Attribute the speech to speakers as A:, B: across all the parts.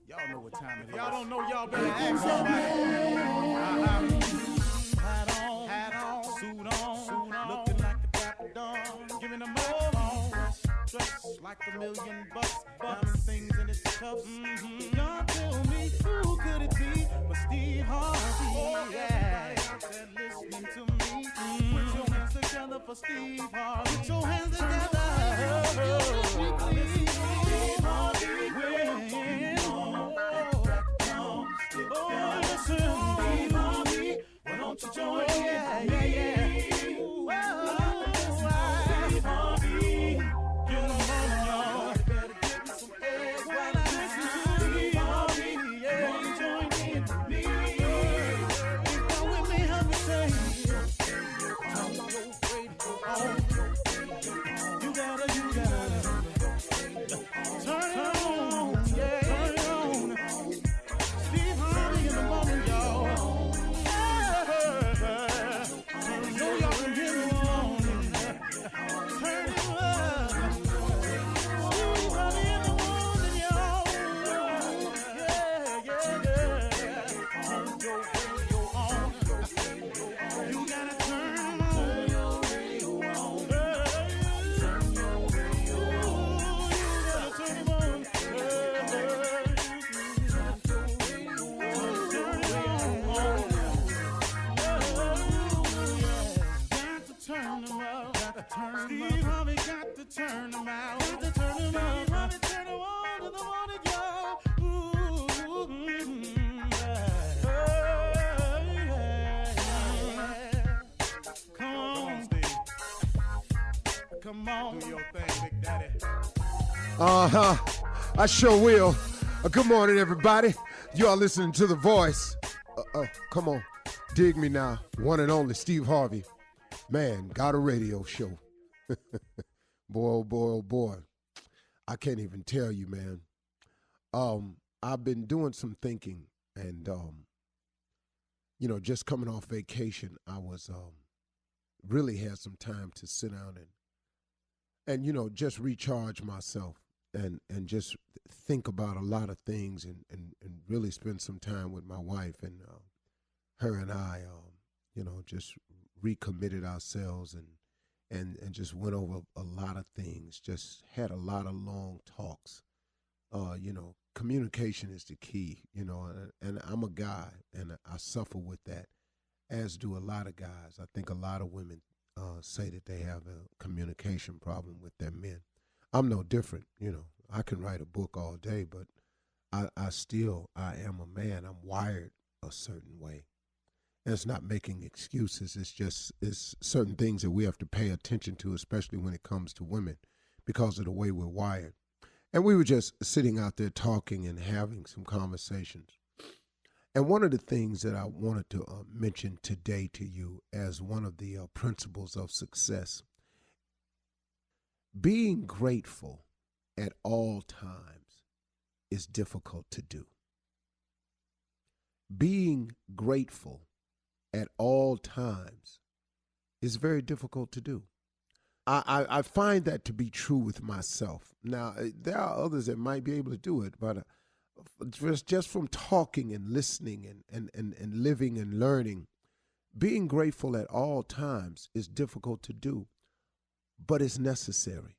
A: Y'all know what time it is. Y'all don't know, y'all better ask somebody. Hat on, suit on, looking like a dapper dog, giving them all dressed like $1,000,000, diamond things in its cuffs. Y'all tell me who could it be but Steve Harvey? Oh, yeah. Everybody out there listening to me, put your hands together for Steve Harvey. Put your hands together. Steve Harvey. Oh, listen, Steve Harvey. Why don't you join in? Yeah. Steve Harvey. Get them on, y'all. Better give me some eggs while I listen to Steve Harvey. Yeah, you join in with me. You come with me, help me say. Turn your radio on. You gotta. Turn it on, yeah. Turn it on. Steve Harvey in the morning, y'all. I know y'all can hear me on. Turn it up. Steve Harvey in the morning, y'all. Yeah. Turn your radio on. You gotta turn your radio on. Turn your radio on. You gotta turn it on. Steve Harvey got to turn them out. Got to turn them out. Harvey turn them on to the morning, y'all. Come on, Steve. Come on. Do your thing, Big Daddy.
B: I sure will. Good morning, everybody. You are listening to The Voice. Come on. Dig me now. One and only Steve Harvey. Man, got a radio show. Boy, oh boy. I can't even tell you, man. I've been doing some thinking and, just coming off vacation, I was really had some time to sit down and just recharge myself and just think about a lot of things and really spend some time with my wife and her and I, just recommitted ourselves and just went over a lot of things, just had a lot of long talks. Communication is the key, and I'm a guy and I suffer with that, as do a lot of guys. I think a lot of women say that they have a communication problem with their men. I'm no different, I can write a book all day, but I am a man. I'm wired a certain way. And it's not making excuses. It's certain things that we have to pay attention to, especially when it comes to women, because of the way we're wired. And we were just sitting out there talking and having some conversations. And one of the things that I wanted to mention today to you as one of the principles of success, being grateful at all times is difficult to do. Being grateful at all times is very difficult to do. I find that to be true with myself. Now, there are others that might be able to do it, but just from talking and listening and living and learning, being grateful at all times is difficult to do, but it's necessary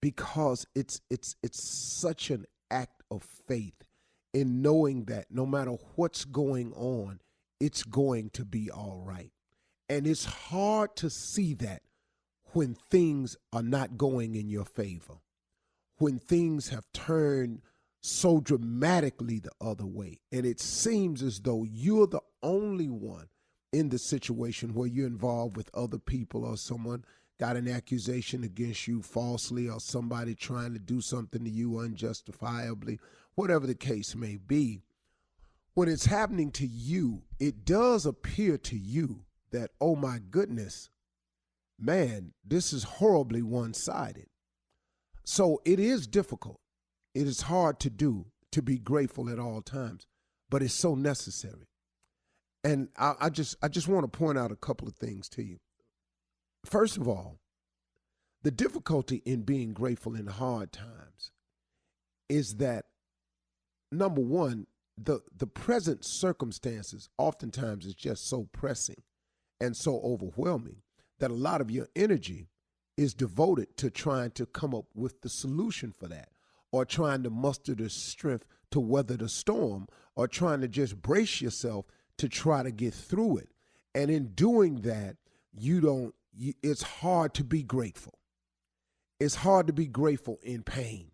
B: because it's such an act of faith in knowing that no matter what's going on, it's going to be all right. And it's hard to see that when things are not going in your favor, when things have turned so dramatically the other way. And it seems as though you're the only one in the situation where you're involved with other people, or someone got an accusation against you falsely, or somebody trying to do something to you unjustifiably, whatever the case may be. When it's happening to you, it does appear to you that, oh my goodness, man, this is horribly one-sided. So it is difficult. It is hard to do, to be grateful at all times, but it's so necessary. And I just want to point out a couple of things to you. First of all, the difficulty in being grateful in hard times is that, number one, the present circumstances oftentimes is just so pressing and so overwhelming that a lot of your energy is devoted to trying to come up with the solution for that, or trying to muster the strength to weather the storm, or trying to just brace yourself to try to get through it. And in doing that, it's hard to be grateful. It's hard to be grateful in pain.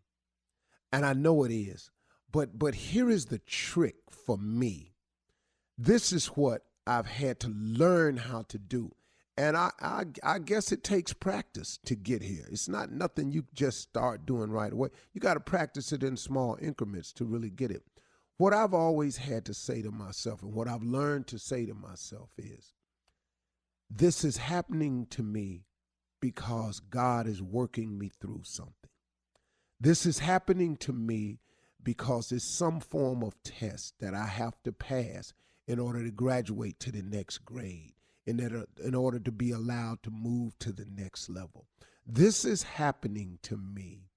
B: And I know it is. But here is the trick for me. This is what I've had to learn how to do. And I guess it takes practice to get here. It's not nothing you just start doing right away. You got to practice it in small increments to really get it. What I've always had to say to myself, and what I've learned to say to myself, is this is happening to me because God is working me through something. This is happening to me because it's some form of test that I have to pass in order to graduate to the next grade, in order to be allowed to move to the next level. This is happening to me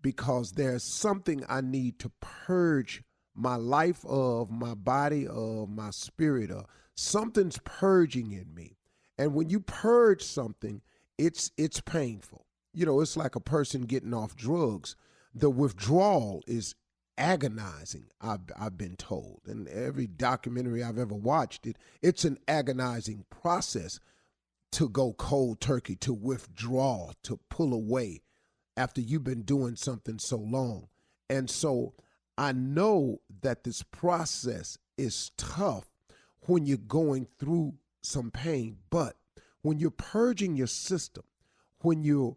B: because there's something I need to purge my life of, my body of, my spirit of. Something's purging in me. And when you purge something, it's painful. You know, it's like a person getting off drugs. The withdrawal is agonizing, I've been told. And every documentary I've ever watched, it's an agonizing process to go cold turkey, to withdraw, to pull away after you've been doing something so long. And so I know that this process is tough when you're going through some pain, but when you're purging your system, when you're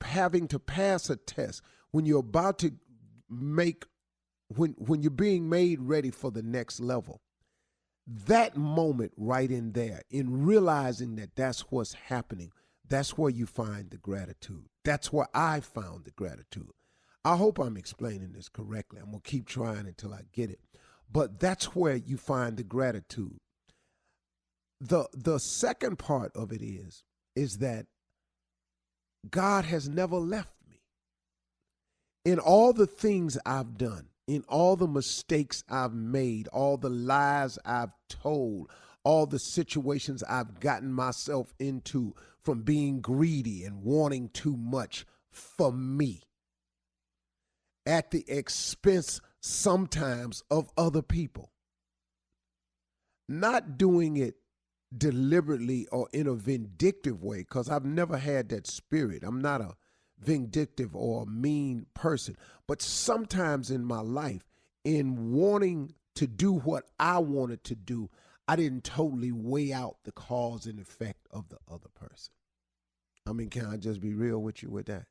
B: having to pass a test, when you're about to when you're being made ready for the next level, that moment right in there, in realizing that that's what's happening, that's where you find the gratitude. That's where I found the gratitude. I hope I'm explaining this correctly. I'm going to keep trying until I get it. But that's where you find the gratitude. The second part of it is that God has never left me. In all the things I've done, in all the mistakes I've made, all the lies I've told, all the situations I've gotten myself into from being greedy and wanting too much for me, at the expense sometimes of other people. Not doing it deliberately or in a vindictive way, because I've never had that spirit. I'm not a vindictive or a mean person. But sometimes in my life, in wanting to do what I wanted to do, I didn't totally weigh out the cause and effect of the other person. I mean, can I just be real with you with that?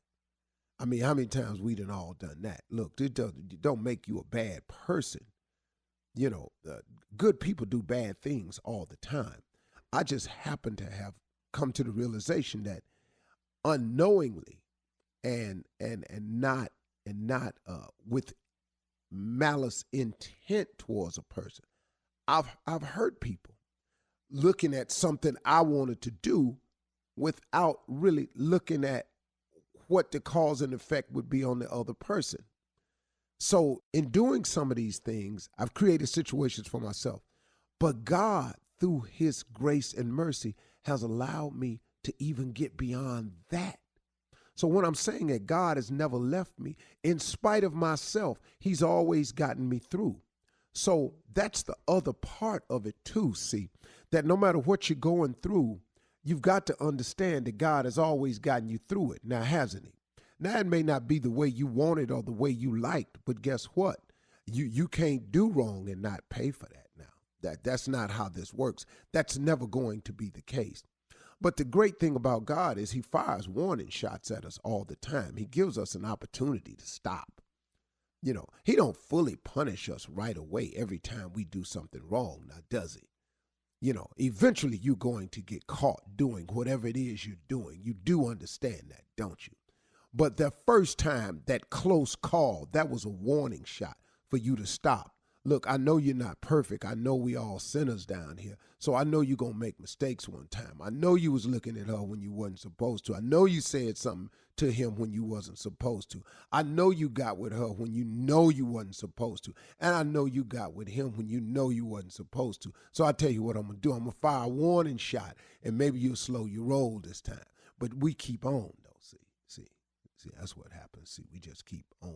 B: I mean, how many times we done all done that? Look, it don't make you a bad person. You know, good people do bad things all the time. I just happen to have come to the realization that unknowingly and not with malice intent towards a person, I've hurt people looking at something I wanted to do without really looking at what the cause and effect would be on the other person. So in doing some of these things, I've created situations for myself. But God, through his grace and mercy, has allowed me to even get beyond that. So when I'm saying that God has never left me, in spite of myself, he's always gotten me through. So that's the other part of it too, see, that no matter what you're going through, you've got to understand that God has always gotten you through it. Now, hasn't he? Now, it may not be the way you wanted or the way you liked, but guess what? You can't do wrong and not pay for that now. That's not how this works. That's never going to be the case. But the great thing about God is he fires warning shots at us all the time. He gives us an opportunity to stop. You know, he don't fully punish us right away every time we do something wrong, now does he? You know, eventually you're going to get caught doing whatever it is you're doing. You do understand that, don't you? But the first time, that close call, that was a warning shot for you to stop. Look, I know you're not perfect. I know we all sinners down here. So I know you're going to make mistakes one time. I know you was looking at her when you wasn't supposed to. I know you said something to him when you wasn't supposed to. I know you got with her when you know you wasn't supposed to. And I know you got with him when you know you wasn't supposed to. So I tell you what I'm going to do. I'm going to fire a warning shot, and maybe you'll slow your roll this time. But we keep on, though. See, that's what happens. See, we just keep on.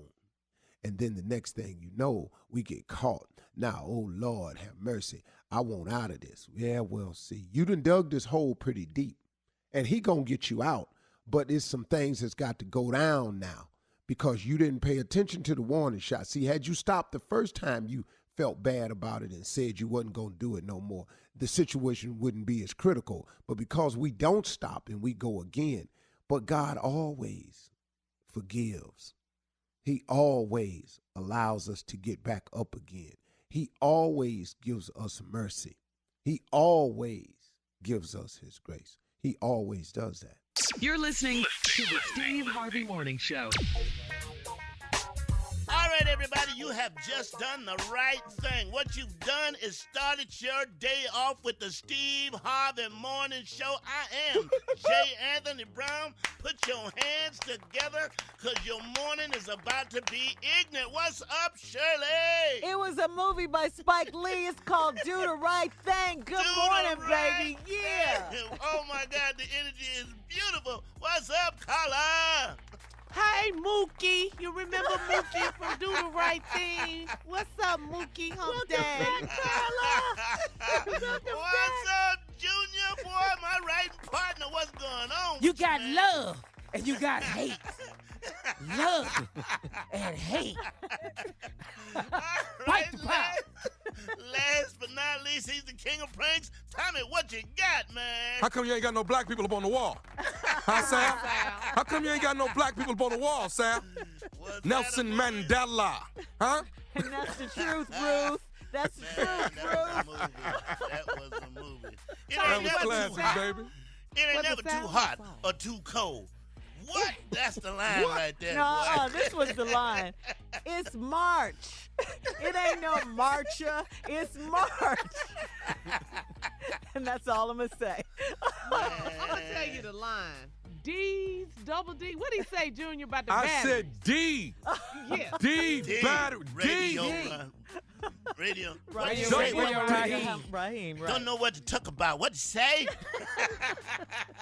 B: And then the next thing you know, we get caught. Now, oh, Lord, have mercy. I want out of this. Yeah, well, see, you done dug this hole pretty deep, and he going to get you out. But it's some things that's got to go down now because you didn't pay attention to the warning shot. See, had you stopped the first time you felt bad about it and said you wasn't going to do it no more, the situation wouldn't be as critical. But because we don't stop and we go again, but God always forgives. He always allows us to get back up again. He always gives us mercy. He always gives us his grace. He always does that.
C: You're listening to the Steve Harvey Morning Show.
D: All right, everybody, you have just done the right thing. What you've done is started your day off with the Steve Harvey Morning Show. I am J. Anthony Brown. Put your hands together because your morning is about to be ignorant. What's up, Shirley?
E: It was a movie by Spike Lee. It's called Do the Right Thing. Good morning, baby. Yeah.
D: Oh, my God, the energy is beautiful. What's up, Carla?
F: Hey, Mookie. You remember Mookie from Do the Right Thing? What's up, Mookie? Hump Day.
D: What's up, Junior? Boy, my writing partner, what's going on?
F: You got love and you got hate. Love and hate.
D: Right, last but not least, he's the king of pranks. Tommy, what you got, man?
G: How come you ain't got no black people up on the wall? Huh, Sam? How come you ain't got no black people up on the wall, Sam? Nelson Mandela. Huh?
E: And that's the truth, Ruth. That's the truth, Ruth.
D: That was a movie.
G: That was classic, baby.
D: It ain't never too hot or too cold. What? That's the line right there.
E: No, this was the line. It's March. It ain't no Marcha. It's March. And that's all I'm going to say.
F: I'm going to tell you the line. D's, double D. What did he say, Junior, about the battery?
G: I said D.
F: Yeah.
G: D, battery.
D: Radio.
G: D.
D: Radio.
E: Raheem, right.
D: Don't know what to talk about. What to say?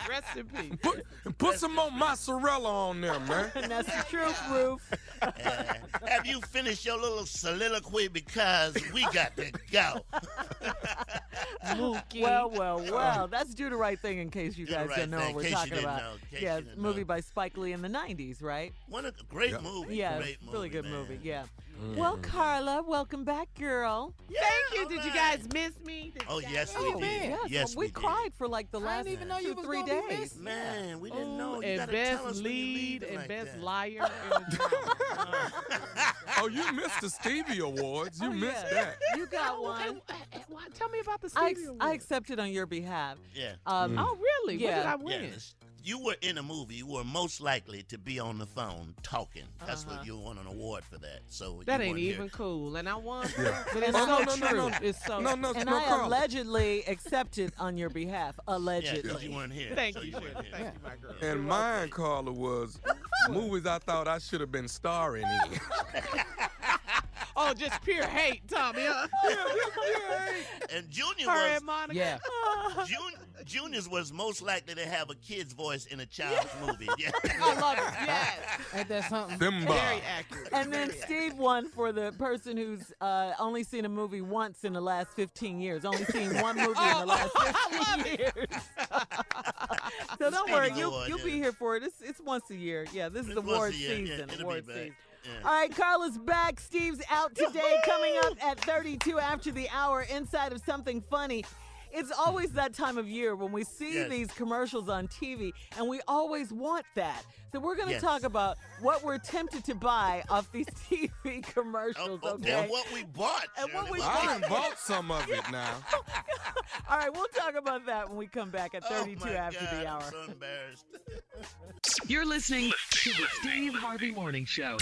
F: Rest in peace.
G: Put some more mozzarella on there, man.
E: And that's the truth, Ruth.
D: Have you finished your little soliloquy? Because we got to go.
F: Mookie.
E: Well. That's Do the Right Thing in case you
D: Do the
E: guys
D: Right
E: don't know
D: Thing,
E: what
D: in
E: we're
D: case you
E: talking
D: didn't
E: about.
D: know, in case
E: Yeah,
D: you didn't
E: movie
D: know.
E: by Spike Lee in the 90s, right?
D: One of the great movie.
E: Yeah,
D: Great movie,
E: really good
D: man.
E: movie, yeah. Well, Carla, welcome back, girl.
F: Thank you. Did you guys miss me?
D: Oh, yes, we did.
E: Yes,
D: Yes,
E: we
D: we did.
E: cried for like the last
F: didn't even know you was
E: 2-3
F: gonna be
E: days.
F: missing.
D: Man, we didn't know. You
F: And
D: gotta
F: best
D: tell us when you
F: lead
D: leave it
F: and
D: like
F: best
D: that.
F: liar in the drama.
G: Oh, you missed the Stevie Awards. You missed
E: yeah.
G: that.
E: You got one.
F: Tell me about the
E: I
F: Stevie
E: I
F: Award.
E: accepted on your behalf.
D: Yeah.
F: Oh, really?
E: Yeah.
F: What did I win?
D: Yes. You were in a movie. You were most likely to be on the phone talking. That's what you won an award for that. So
F: That
D: you
F: ain't
D: weren't
F: even
D: here.
F: cool, and I won.
G: Yeah.
F: But it's
E: Oh,
F: so
G: no,
F: true.
G: no.
F: It's so
G: No,
E: And
G: no,
E: I
G: Carla.
E: allegedly accepted on your behalf.
D: Yeah,
E: Allegedly.
D: because you weren't here.
F: Thank
D: so
F: you,
D: weren't
F: Shirley.
D: here.
F: Thank you, my girl.
G: And mine, Carla, was movies I thought I should have been starring in.
F: Oh, just pure hate, Tommy. Huh?
D: And Junior
F: Her
D: was
F: and Monica.
H: Yeah.
D: Junior's was most likely to have a kid's voice in a child's movie. Yeah.
F: I love it. Yes.
H: Ain't that something?
G: Simba.
F: Very accurate.
E: And then Steve won for the person who's only seen a movie once in the last 15 years. Only seen one movie in the last 15 years. So don't worry,
D: Stevie
E: you'll
D: Award,
E: be here for it. It's once a year. Yeah, this is
D: It's once
E: award
D: a year. Yeah,
E: season.
D: it'll be
E: Award
D: back.
E: season.
D: Yeah.
E: All right, Carla's back. Steve's out today. Coming up at 32 after the hour, inside of Something Funny. It's always that time of year when we see
D: Yes.
E: these commercials on TV, and we always want that. So we're going to
D: Yes.
E: talk about what we're tempted to buy off these TV commercials, okay?
D: And what we bought.
E: And what
D: Shirley.
E: we
G: I done bought some of it now.
E: All right, we'll talk about that when we come back at 32
D: oh my
E: after
D: God,
E: the hour.
D: I'm so embarrassed.
C: You're listening to the Steve Harvey Morning Show.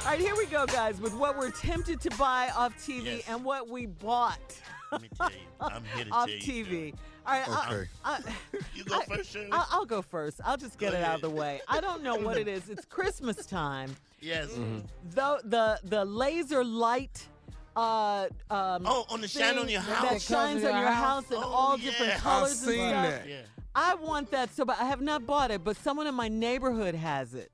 E: All right, here we go, guys, with what we're tempted to buy off TV
D: Yes.
E: and what we bought
D: Let me tell you. I'm here to
E: off
D: tell you.
E: TV.
D: Shirley.
E: All right,
G: Okay.
D: You go first, Shirley?
E: I'll go first. I'll just get
D: Go
E: it out of the
D: ahead.
E: way. I don't know what it is. It's Christmas time.
D: Yes.
E: Though the laser light
D: On the shine on your house.
E: that shines on your house in all different
D: yeah.
E: colors
G: I've
E: and
G: seen
E: stuff.
G: that.
D: Yeah.
E: I want that so, but I have not bought it. But someone in my neighborhood has it.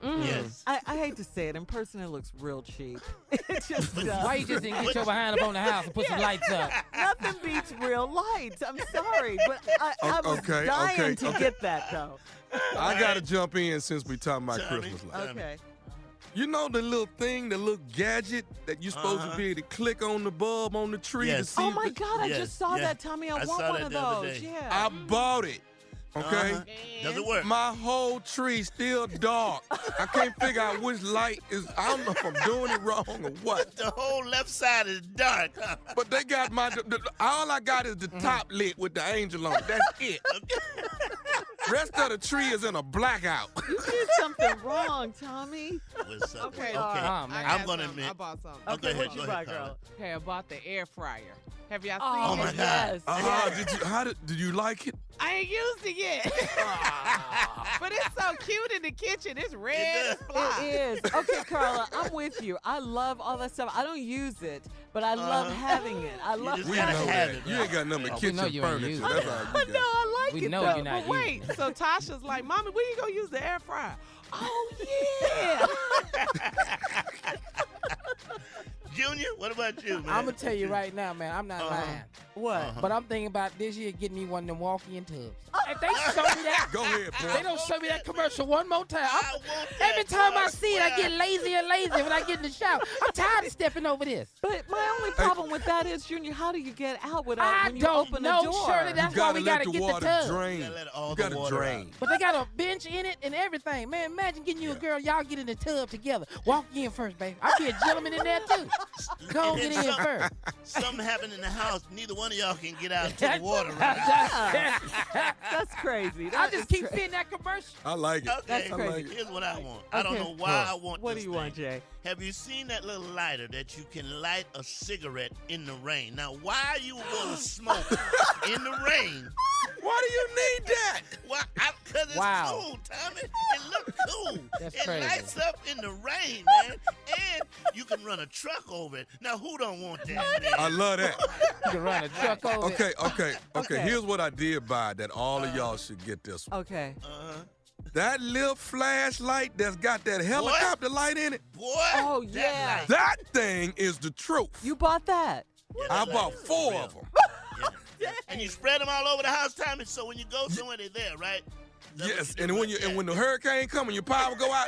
D: Yes.
E: I hate to say it. In person, it looks real cheap. It just does.
H: Why you just didn't get your behind up on the house and put some lights up?
E: Nothing beats real lights. I'm sorry, but I was
G: Okay,
E: dying
G: okay,
E: to
G: okay.
E: get that though.
G: I got to jump in since we talking about
D: Tommy.
G: Christmas lights.
E: Okay.
G: You know the little thing, the little gadget that you're supposed to be able to click on the bulb on the tree to
D: Yes.
G: see
E: Oh
G: if
E: my
G: it-
E: God! I
D: Yes,
E: just saw
D: yeah.
E: that, Tommy. I
D: I
E: want
D: saw
E: one
D: that
E: of
D: the other
E: those.
D: day.
E: Yeah.
G: I bought it. Okay.
D: Does it work?
G: My whole tree still dark. I can't figure out which light is. I don't know if I'm doing it wrong or what.
D: The whole left side is dark. Huh?
G: But they got all I got is the top lit with the angel on it. That's it. Rest of the tree is in a blackout.
E: You did something wrong, Tommy.
D: What's up?
F: Okay,
D: Okay.
H: Oh, man.
D: I'm gonna admit.
F: I bought something.
D: Okay,
E: Okay, what
D: go
E: you
D: ahead,
E: buy, girl?
D: Carla.
F: Okay, I bought the air fryer. Have y'all
E: Oh,
F: seen
D: my
F: it?
D: God.
E: Yes.
G: Did you like it?
F: I ain't used it yet. But it's so cute in the kitchen. It's red.
D: It
F: It's fly.
E: It is. Okay, Carla, I'm with you. I love all that stuff. I don't use it, but I love having it. I love
D: just
G: We
D: gotta
G: know
D: have
G: that.
D: it,
G: You ain't got nothing but
H: we know
G: kitchen
H: you ain't
G: furniture.
H: used
G: That's
H: it.
G: all
E: I
G: you
E: know.
G: got.
E: I like
H: We
E: it
H: know
E: though.
H: you're not
F: But wait, so Tasha's like, Mommy, when you gonna use the air fryer? Oh yeah.
D: Junior, what about you, man?
H: I'm gonna tell you right now, man. I'm not lying.
E: What?
H: But I'm thinking about this year getting me one of them walk-in tubs. If they show me that,
G: Go ahead, boy.
H: they don't show me that commercial one more time.
D: I want that,
H: Every time
D: boy,
H: I see it, I
D: swear.
H: get lazy and lazy when I get in the shower. I'm tired of stepping over this.
E: But my only problem with that is, Junior, how do you get out without
H: I
E: when you
H: don't
E: open
H: know,
E: the door?
H: Shirley.
G: You
H: That's why
G: gotta
H: we
G: let
H: gotta
G: the
H: get the
G: water
H: tub.
G: drain.
D: You gotta let all
G: You
D: the
G: gotta
D: water
G: drain.
D: out.
H: But they got a bench in it and everything. Man, imagine getting you a girl, y'all get in the tub together. Walk in first, baby. I'll be a gentleman in there too. Go on,
D: And
H: get
D: then
H: in first.
D: Something happened in the house. Neither one of y'all can get out to the water. Right?
E: That's crazy.
H: I
E: That
H: just
E: is
H: keep
E: cra-
H: fitting that commercial.
G: I like it.
D: Okay,
E: crazy.
G: like it.
D: here's what I want. I don't
E: Okay.
D: know why I want
E: What do
D: this
E: you
D: thing.
E: want, Jay?
D: Have you seen that little lighter that you can light a cigarette in the rain? Now, why you want to smoke in the rain?
G: Why do you need that?
D: Why? Because it's
H: Wow.
D: cool, Tommy. It looks cool.
H: That's
D: it
H: crazy.
D: lights up in the rain, man. And you can run a truck over it. Now, who don't want that, man?
G: I love that.
H: You can run a truck over it.
G: Okay. Here's what I did buy that all of y'all should get this one.
E: Okay.
G: That little flashlight that's got that helicopter light in it,
D: Boy,
E: Oh,
D: that
E: yeah.
D: light.
G: that thing is the truth.
E: You bought that?
D: Yeah,
G: I
D: that
G: bought
D: light is
G: 4
D: real.
G: of them.
D: Yeah. And you spread them all over the house, Tommy, so when you go somewhere, they're there, right? That's
G: Yes,
D: what you
G: and
D: do
G: when
D: right
G: and
D: there.
G: when the hurricane come and your power go out,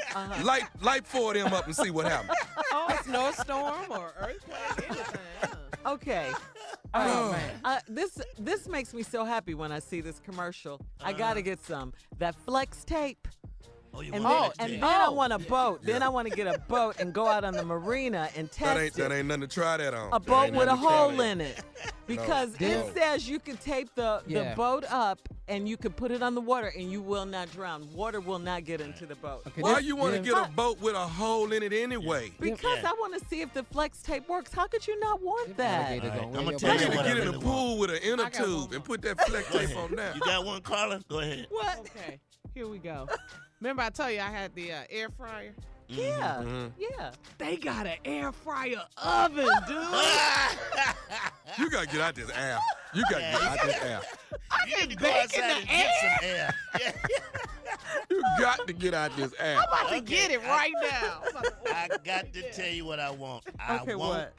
G: light 4 of them up and see what happens.
F: Oh, snowstorm or earthquake, anything. huh?
E: Okay.
H: Oh, man.
E: This makes me so happy when I see this commercial. I gotta get some. That flex tape.
D: Oh, you
E: And
D: want
E: then,
D: that
E: and
D: tape.
E: then I want a boat. Then I want to get a boat and go out on the marina and test
G: That
E: it.
G: ain't nothing to try that on.
E: A boat
G: Ain't
E: with a
G: nothing to try
E: hole
G: that.
E: in it. Because
G: No.
E: it says you can tape the
H: Yeah.
E: boat up and you can put it on the water and you will not drown. Water will not get into the boat.
H: Okay,
G: Why
H: this-
G: you want to
H: yeah.
G: get a boat with a hole in it anyway?
E: Because
D: Yeah.
E: I want to see if the flex tape works. How could you not want that?
H: Alligator
D: All right,
H: gonna
D: I'ma
H: wear
D: tell
H: your
G: You
D: you
G: need to
D: what I
G: get in
D: really
G: the pool with an inner
F: I got one
G: tube
F: more.
G: and put that flex
D: Go
G: tape
D: ahead.
G: on there.
D: You got one, Carla? Go ahead.
E: What?
F: Okay, here we go. Remember I told you I had the air fryer?
E: Yeah.
G: Mhm.
E: Yeah.
F: They got an air fryer oven, dude.
G: You gotta get out this air. You gotta get out this air.
D: You need to go
F: bake in
D: outside
F: the
D: and get some air. Yeah.
G: You got to get out this air.
F: I'm about to
D: Okay.
F: get it right now. I'm about to order
D: I
F: it
D: got
F: right
D: to
F: now.
D: tell you what I want.
E: Okay, what?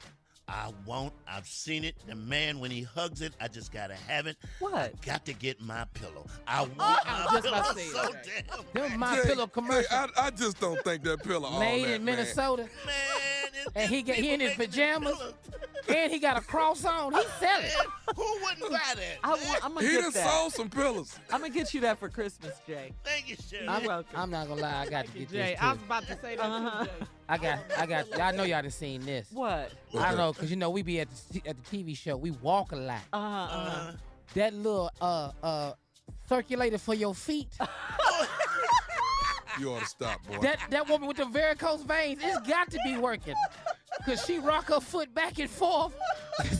D: I've seen it. The man, when he hugs it, I just gotta have it.
E: What?
D: Got to get my pillow. I want
F: I was
D: my
F: just about
D: pillow
F: to say
D: so
F: it, okay.
D: damn.
H: Them my
G: Jay,
H: pillow commercial
G: I just don't think that pillow all
H: made
G: that,
H: in
G: man.
H: Minnesota,
D: Man,
H: and he
D: people
H: in his
D: making these
H: pajamas,
D: pillows.
H: and he got a cross on. He sell it.
D: Man, who wouldn't buy that?
E: I'm gonna
G: He
E: get
G: done
E: that.
G: sold some pillows.
E: I'm gonna get you that for Christmas, Jay.
D: Thank you, Shirley.
E: You're welcome.
H: I'm not gonna lie, I got to get
F: Jay,
H: this
F: I was
H: too.
F: about to say that
E: Uh-huh.
F: too, Jay.
H: I got. I know y'all done seen this.
E: What?
H: I know, cause you know we be at the TV show. We walk a lot. That little circulator for your feet.
G: You ought to stop, boy.
H: That woman with the varicose veins, it's got to be working. Cause she rock her foot back and forth,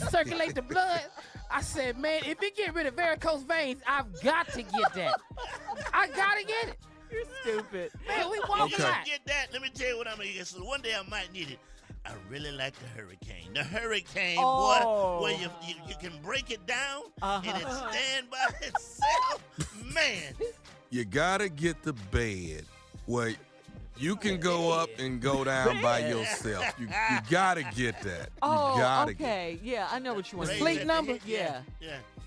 H: circulate the blood. I said, man, if it get rid of varicose veins, I've got to get that. I gotta get it.
E: You're stupid.
H: Man, we walk
D: You
H: a
D: gonna
H: lot.
D: get that? Let me tell you what I'm gonna get. So one day I might need it. I really like the hurricane. The hurricane, boy, where you can break it down and it stand by itself. Man.
G: You gotta get the bed where you can go up and go down by yourself. You gotta get that. You gotta
E: okay. Yeah, I know what you want.
H: Sleep number?
D: Yeah.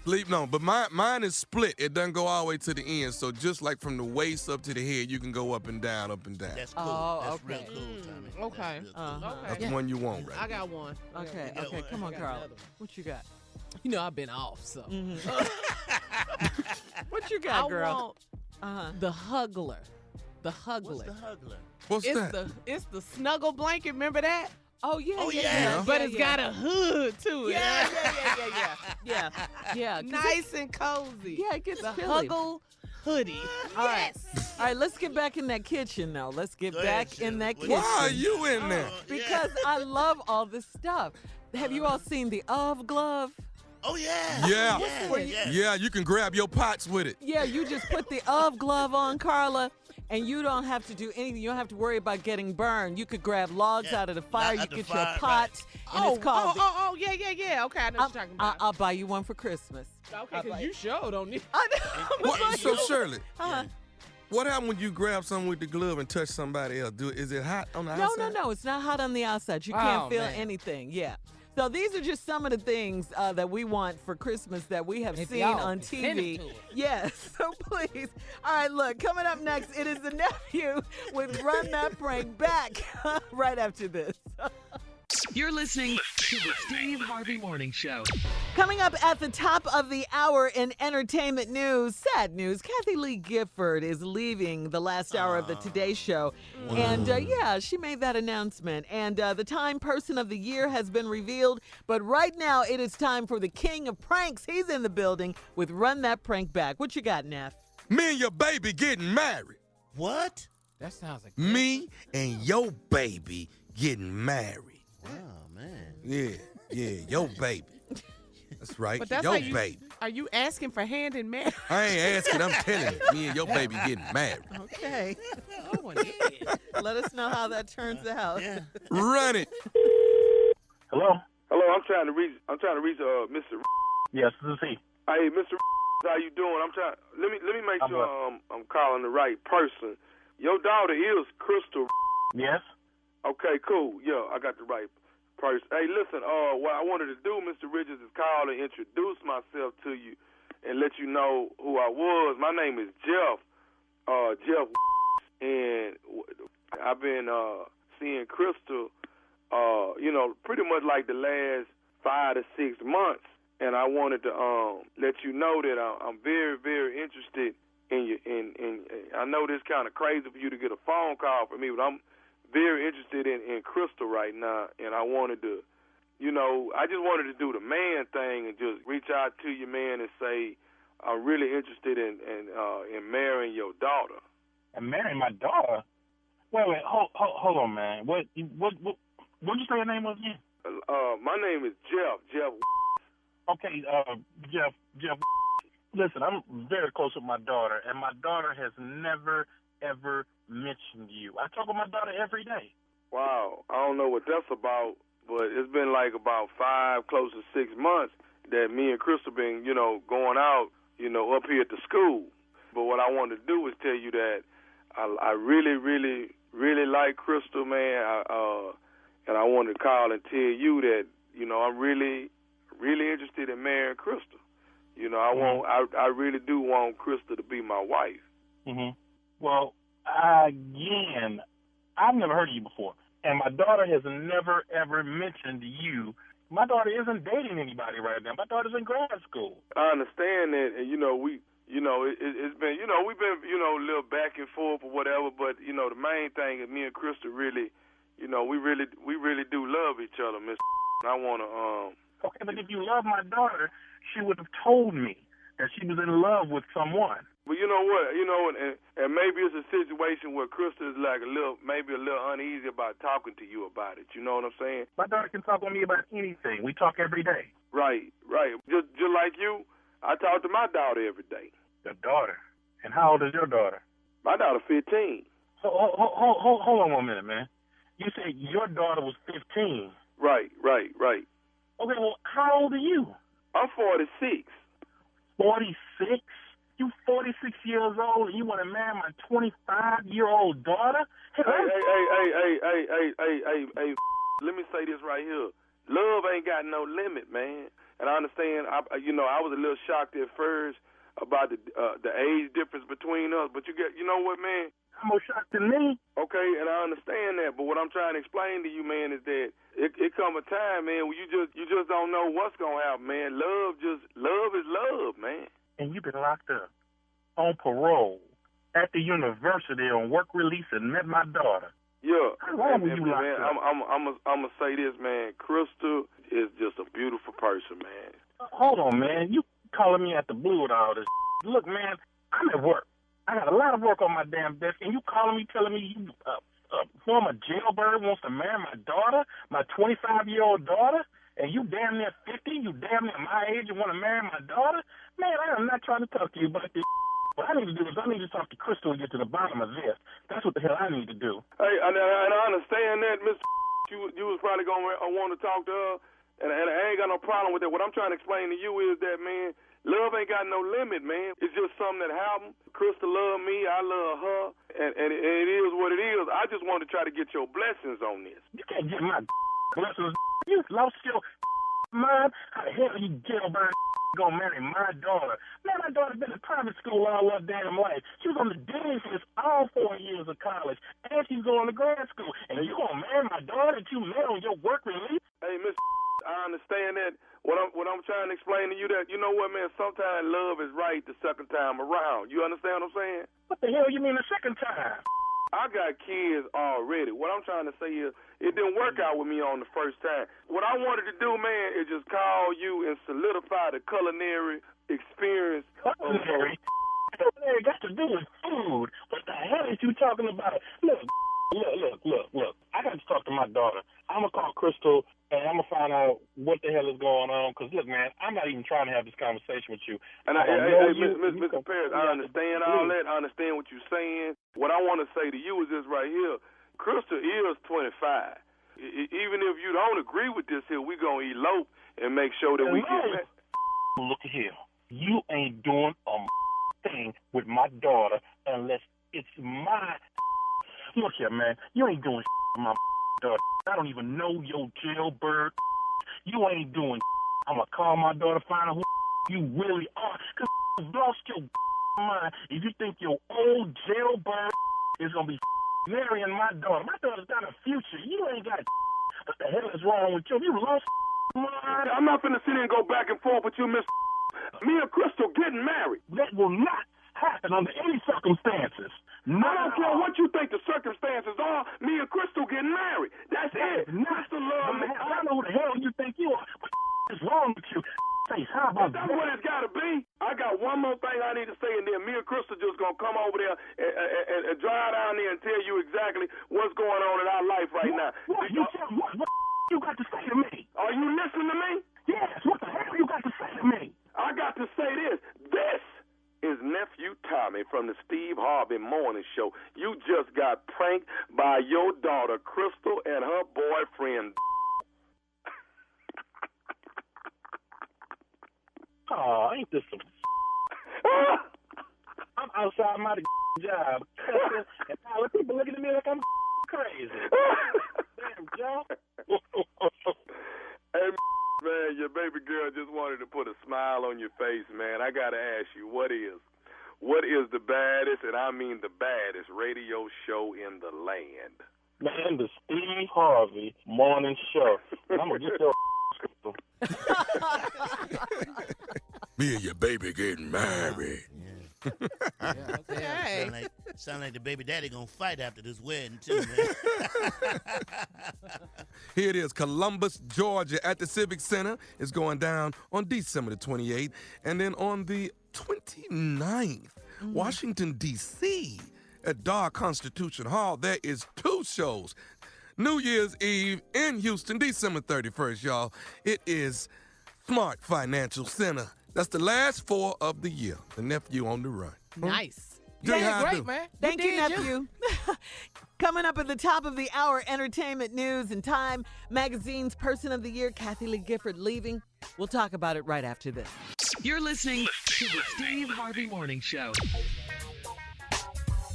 G: Sleep no, but mine is split. It doesn't go all the way to the end. So just like from the waist up to the head, you can go up and down, up and down.
D: That's cool.
E: Oh,
D: That's
E: okay.
D: real cool, Tommy.
F: Okay.
D: That's real cool.
F: Okay.
G: That's the one you want, right?
F: I got one.
E: Okay,
D: got
E: okay,
D: one.
E: come on,
F: I got
E: Carl.
F: another one.
E: What you got?
F: You know I've been off, so.
E: What you got,
F: I
E: girl?
F: want the Huggler. The Huggler.
D: What's the Huggler?
G: What's that?
F: It's the snuggle blanket. Remember that?
E: Oh yeah,
D: Oh,
E: yeah,
D: yeah.
E: yeah.
F: But it's got a hood to it.
E: yeah. 'Cause
F: Nice and cozy.
E: Yeah, it gets
F: the
E: chilly.
F: Huggle hoodie.
E: All right, let's get back in that kitchen now. Let's get
D: Go ahead,
E: back in
D: Sheila.
E: that
D: What
E: kitchen.
G: Why are you in there?
E: Because I love all this stuff. Have you all seen the Of glove?
D: Oh, yeah.
G: Yeah. Yeah, you can grab your pots with it.
E: Yeah, you just put the Of glove on, Carla, and you don't have to do anything. You don't have to worry about getting burned. You could grab logs out of the fire. You
D: Out the
E: get
D: fire,
E: your pots, and it's called.
F: Yeah. Okay, I know what you're talking about.
E: I'll buy you one for Christmas.
F: Okay, because you sure don't need.
E: I know.
G: What? So Shirley,
E: Uh-huh.
G: what happened when you grab something with the glove and touch somebody else? Is it hot on the outside?
E: No. It's not hot on the outside. You
H: Oh,
E: can't feel
H: man.
E: anything. Yeah. So these are just some of the things that we want for Christmas that we have
H: If
E: seen
H: y'all
E: on
H: can send it
E: TV.
H: to us.
E: Yes. So please. All right, look, coming up next, it is the nephew with Run That Prank Back right after this.
C: You're listening to the Steve Harvey Morning Show.
E: Coming up at the top of the hour in entertainment news, sad news, Kathie Lee Gifford is leaving the last hour of the Today Show. And she made that announcement. And the Time Person of the Year has been revealed. But right now, it is time for the King of Pranks. He's in the building with Run That Prank Back. What you got, Neff?
G: Me and your baby getting married.
D: What?
H: That sounds like
G: Me and your baby getting married.
D: Oh, man.
G: Yeah, your baby. That's right,
F: But that's
G: your
F: how you,
G: baby.
F: Are you asking for hand in marriage?
G: I ain't asking, I'm telling you. Me and your baby getting married.
E: Okay.
F: Oh, yeah.
E: Let us know how that turns out.
D: Yeah.
G: Run it.
I: Hello, I'm trying to reach Mr.
J: Yes, this is he.
I: Hey, Mr. How you doing? Let me make sure I'm calling the right person. Your daughter is Crystal.
J: Yes.
I: Okay, cool. Yeah, I got the right person. Hey, listen, what I wanted to do, Mr. Richards, is call and introduce myself to you and let you know who I was. My name is Jeff, and I've been seeing Crystal, pretty much like the last 5 to 6 months, and I wanted to let you know that I'm very, very interested in you. And I know this kind of crazy for you to get a phone call from me, but I'm very interested in Crystal right now, and I wanted to, I just wanted to do the man thing and just reach out to you, man, and say I'm really interested in marrying your daughter.
J: And marrying my daughter? Wait, hold on, man. What did you say your name was again?
I: My name is Jeff.
J: Okay, Jeff. Listen, I'm very close with my daughter, and my daughter has never, ever mentioned you. I talk with my daughter every day.
I: Wow, I don't know what that's about, but it's been like about 5, close to 6 months that me and Crystal been, going out, up here at the school. But what I wanted to do was tell you that I really, really, really like Crystal, man. And I wanted to call and tell you that, I'm really, really interested in marrying Crystal. I really do want Crystal to be my wife.
J: Mm-hmm. Well, again, I've never heard of you before, and my daughter has never, ever mentioned you. My daughter isn't dating anybody right now. My daughter's in grad school.
I: I understand that, and it's been, we've been, a little back and forth or whatever. But the main thing is me and Crystal really, we really do love each other, Miss. I want to.
J: Okay, but if you love my daughter, she would have told me that she was in love with someone.
I: But you know what? You know, and maybe it's a situation where Crystal is like maybe a little uneasy about talking to you about it. You know what I'm saying?
J: My daughter can talk with me about anything. We talk every day.
I: Right. Just like you, I talk to my daughter every day.
J: Your daughter? And how old is your daughter?
I: My daughter 15.
J: Hold on 1 minute, man. You said your daughter was 15.
I: Right.
J: Okay, well, how old are you?
I: I'm 46.
J: 46? You 46 years old and you want to marry my 25-year-old daughter?
I: Hey, let me say this right here. Love ain't got no limit, man. And I understand, I was a little shocked at first about the age difference between us, but you know what, man?
J: I'm more shocked than me.
I: Okay, and I understand that, but what I'm trying to explain to you, man, is that it come a time, man, where you just don't know what's gonna happen, man. Love is love, man.
J: And you've been locked up on parole at the university on work release and met my daughter.
I: Yeah.
J: How long were you locked
I: man,
J: up?
I: I'm gonna say this, man. Crystal is just a beautiful person, man.
J: Hold on, man. You calling me at the blue with all this? Look, man, I'm at work. I got a lot of work on my damn desk, and you calling me, telling me you former jailbird wants to marry my daughter, my 25-year-old daughter, and you damn near 50, you damn near my age and want to marry my daughter? Man, I am not trying to talk to you about this. What I need to do is I need to talk to Crystal and get to the bottom of this. That's what the hell I need to do.
I: Hey, and I understand that, Mr. You was probably going to want to talk to her, and I ain't got no problem with that. What I'm trying to explain to you is that, man, love ain't got no limit, man. It's just something that happened. Crystal love me, I love her, and it is what it is. I just want to try to get your blessings on this.
J: You can't get my blessings. You lost your mind. How the hell you jailbird gonna marry my daughter? Man, my daughter's been in private school all her damn life. She was on the dean's list all 4 years of college, and she's going to grad school. And you gonna marry my daughter that you met on your work release?
I: Hey, Miss, I understand that. What I'm trying to explain to you that, you know what, man, sometimes love is right the second time around. You understand what I'm saying?
J: What the hell you mean the second time?
I: I got kids already. What I'm trying to say is it didn't work out with me on the first time. What I wanted to do, man, is just call you and solidify the culinary experience.
J: Culinary got to do with food. What the hell is you talking about? Look. I got to talk to my daughter. I'm going to call Crystal, and I'm going to find out what the hell is going on. Because, look, man, I'm not even trying to have this conversation with you.
I: And Mr. Paris, I understand all that. I understand what you're saying. What I want to say to you is this right here. Crystal is 25. Even if you don't agree with this here, we're going to elope and make sure that we get back.
J: Look here. You ain't doing a thing with my daughter unless it's my... Look here, man. You ain't doing with my daughter. I don't even know your jailbird. You ain't doing. I'm going to call my daughter, find out who you really are. Because you've lost your mind if you think your old jailbird is going to be marrying my daughter. My daughter's got a future. You ain't got. What the hell is wrong with you? You lost mind.
I: I'm not going to sit here and go back and forth with you, Miss. Me and Crystal getting married.
J: That will not happen under any circumstances. No.
I: I don't care what you think the circumstances are. Me and Crystal getting married. That's it. Crystal love me.
J: I don't know who the hell you think you are. What is wrong with you? How about
I: that's what it's got to be. I got one more thing I need to say, and then me and Crystal just going to come over there and drive down there and tell you exactly what's going on in our life right now.
J: What you got to say to me?
I: Are you listening to me?
J: Yes. What the hell you got to say to me?
I: I got to say this. This is Nephew Tommy from the Steve Harvey Morning Show. You just got pranked by your daughter, Crystal, and her boyfriend.
J: Oh, ain't this some... I'm outside my job, cussing, and all the people looking at me like I'm crazy. Damn, Joe.
I: Hey, man, your baby girl just wanted to put a smile on your face, man. I got to ask you, what is the baddest, and I mean the baddest, radio show in the land?
J: Man, the Steve Harvey Morning Show. And I'm going to get your Crystal.
G: Me and your baby getting married.
D: Okay. Sound like the baby daddy gonna fight after this wedding too, man.
G: Here it is, Columbus, Georgia, at the Civic Center. It's going down on December the 28th, and then on the 29th, Washington, D.C., at Dar Constitution Hall, there is 2 shows. New Year's Eve in Houston, December 31st, y'all. It is Smart Financial Center. That's the last 4 of the year. The nephew on the run.
F: Nice.
G: Yeah,
H: Great, man.
E: Thank you, nephew. Coming up at the top of the hour, entertainment news and Time Magazine's Person of the Year, Kathie Lee Gifford, leaving. We'll talk about it right after this.
C: You're listening to the Steve Harvey Morning Show.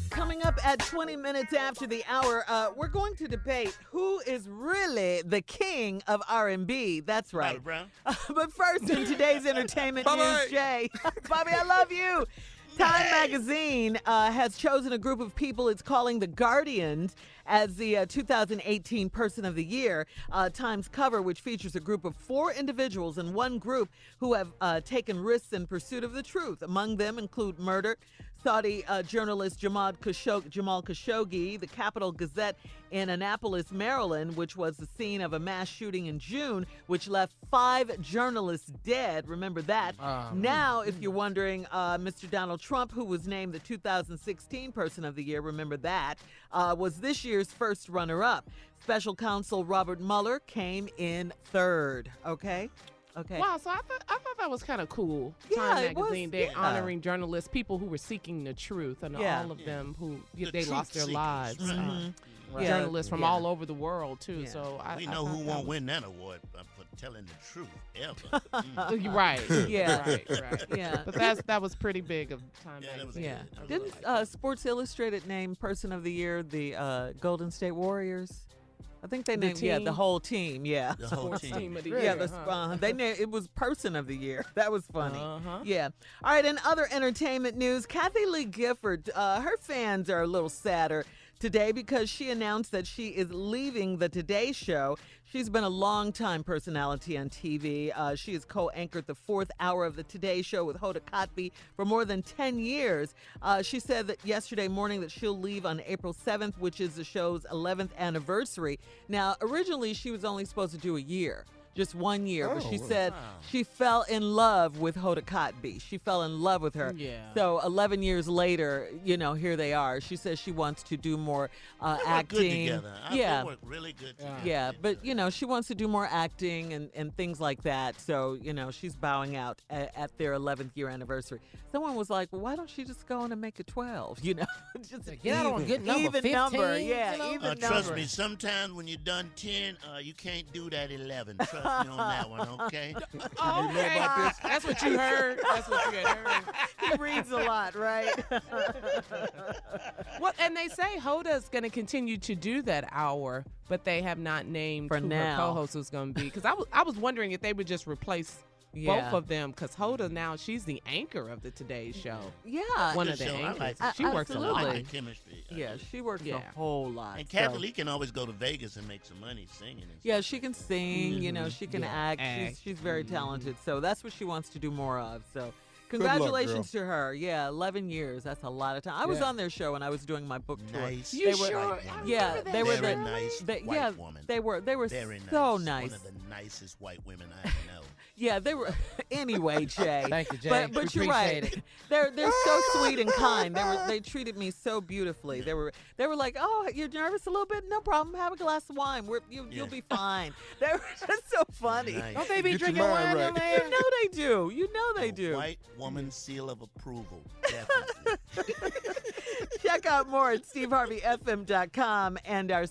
E: Coming up at 20 minutes after the hour, we're going to debate who is really the king of R&B. That's right. But first, in today's entertainment news, Jay. Bobby, I love you. Time Magazine has chosen a group of people it's calling the Guardians as the 2018 Person of the Year. Time's cover, which features a group of 4 individuals in one group who have taken risks in pursuit of the truth. Among them include murder, Saudi journalist Jamal Khashoggi, the Capital Gazette in Annapolis, Maryland, which was the scene of a mass shooting in June, which left 5 journalists dead. Remember that. Now, if you're wondering, Mr. Donald Trump, who was named the 2016 Person of the Year, remember that, was this year's first runner-up. Special counsel Robert Mueller came in 3rd. Okay.
F: Wow, so I thought that was kind of cool. Time Magazine, they're honoring journalists, people who were seeking the truth, and all of them who they lost their lives. Journalists from all over the world too. Yeah. So
D: we know who won't win that award for telling the truth ever.
F: Right.
E: Yeah.
F: Right. Yeah. But that was pretty big of Time Magazine.
E: Yeah. Didn't Sports Illustrated name Person of the Year the Golden State Warriors? I think they named the whole team. Yeah,
D: the whole team
F: of the year.
E: Yeah, they named it was Person of the Year. That was funny. Yeah. All right. In other entertainment news, Kathie Lee Gifford, her fans are a little sadder today because she announced that she is leaving the Today Show. She's been a long-time personality on TV. She has co-anchored the 4th hour of the Today Show with Hoda Kotb for more than 10 years. She said that yesterday morning that she'll leave on April 7th, which is the show's 11th anniversary. Now, originally, she was only supposed to do a year. Just 1 year, but she said she fell in love with Hoda Kotb. She fell in love with her.
F: Yeah.
E: So 11 years later, here they are. She says she wants to do more acting.
D: Good together. They work really good together.
E: Yeah, but she wants to do more acting and things like that. So she's bowing out at their 11th year anniversary. Someone was like, well, why don't she just go on and make it 12? Just
H: get out on good number,
E: even
H: 15,
E: number. Yeah, even number.
D: Trust me, sometimes when you're done 10, you can't do that 11. Trust me on that one, okay?
F: You know about this? That's what you heard. That's what you had heard.
E: He reads a lot, right?
F: Well, and they say Hoda's going to continue to do that hour, but they have not named who her co-host was going to be. Because I was wondering if they would just replace both of them, because Hoda now, she's the anchor of the Today Show.
E: Yeah.
F: One of the anchors. She works a lot.
D: I like the chemistry.
E: Yeah, she works a whole lot.
D: And Kathie Lee can always go to Vegas and make some money singing.
E: Yeah, she can sing, she can act. She's very talented. So that's what she wants to do more of. So congratulations to her. Yeah, 11 years. That's a lot of time. I was on their show when I was doing my book tour.
D: Nice.
F: You sure?
E: Yeah, they were
D: very nice white woman.
E: They were
D: very
E: so
D: nice.
E: nice.
D: One of the nicest white women I know.
E: Yeah, they were. Anyway, Jay.
H: Thank you, Jay.
E: But you're right.
H: It.
E: They're so sweet and kind. They treated me so beautifully. They were like, oh, you're nervous a little bit? No problem. Have a glass of wine. You'll be fine. They were just so funny.
D: Nice.
F: Don't they be drinking wine in there?
E: You know they do. You know they do.
D: White woman seal of approval. Definitely.
E: Check out more at SteveHarveyFM.com and our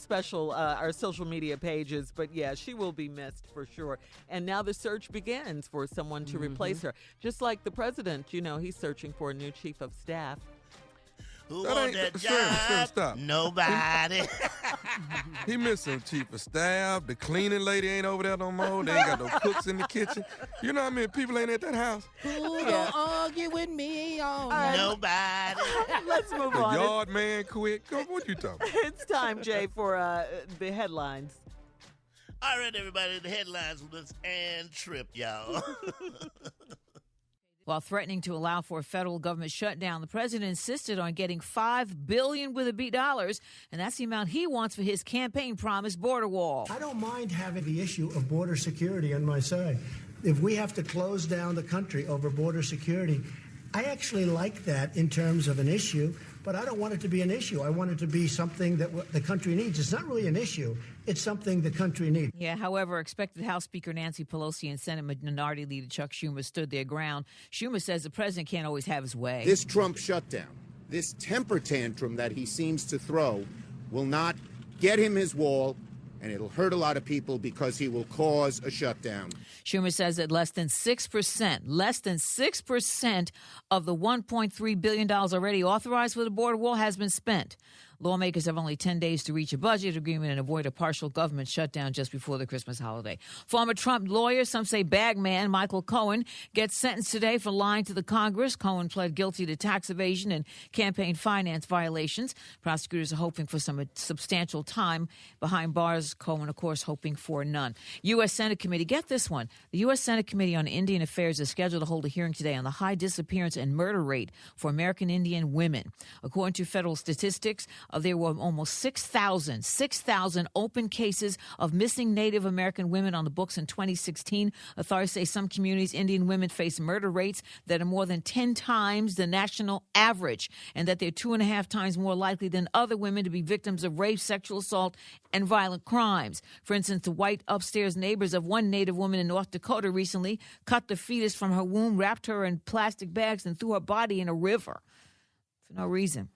E: social media pages. But yeah, she will be missed for sure. And now the search begins for someone to replace her. Just like the president, he's searching for a new chief of staff.
D: Who wants that job?
G: Stop.
D: Nobody.
G: He missing chief of staff. The cleaning lady ain't over there no more. They ain't got no cooks in the kitchen. You know how many people ain't at that house?
H: Who gonna argue with me all night?
D: Nobody.
E: Let's move
G: The
E: on.
G: yard man quit. What you talking about?
E: It's time, Jay, for the headlines.
D: All right, everybody, the headlines with us and Trip, y'all.
K: While threatening to allow for a federal government shutdown, the president insisted on getting $5 billion with a B dollars, and that's the amount he wants for his campaign promise border wall.
L: I don't mind having the issue of border security on my side. If we have to close down the country over border security, I actually like that in terms of an issue, but I don't want it to be an issue. I want it to be something that the country needs. It's not really an issue. It's something the country needs.
K: Yeah, however, expected House Speaker Nancy Pelosi and Senate Minority Leader Chuck Schumer stood their ground. Schumer says the president can't always have his way.
M: This Trump shutdown, this temper tantrum that he seems to throw, will not get him his wall, and it'll hurt a lot of people because he will cause a shutdown.
K: Schumer says that less than 6% of the $1.3 billion already authorized for the border wall has been spent. Lawmakers have only 10 days to reach a budget agreement and avoid a partial government shutdown just before the Christmas holiday. Former Trump lawyer, some say bagman, Michael Cohen, gets sentenced today for lying to the Congress. Cohen pled guilty to tax evasion and campaign finance violations. Prosecutors are hoping for some substantial time behind bars. Cohen, of course, hoping for none. U.S. Senate Committee, get this one. The U.S. Senate Committee on Indian Affairs is scheduled to hold a hearing today on the high disappearance and murder rate for American Indian women. According to federal statistics, there were almost 6,000 open cases of missing Native American women on the books in 2016. Authorities say some communities, Indian women face murder rates that are more than 10 times the national average, and that they're 2.5 times more likely than other women to be victims of rape, sexual assault, and violent crimes. For instance, the white upstairs neighbors of one Native woman in North Dakota recently cut the fetus from her womb, wrapped her in plastic bags, and threw her body in a river for no reason.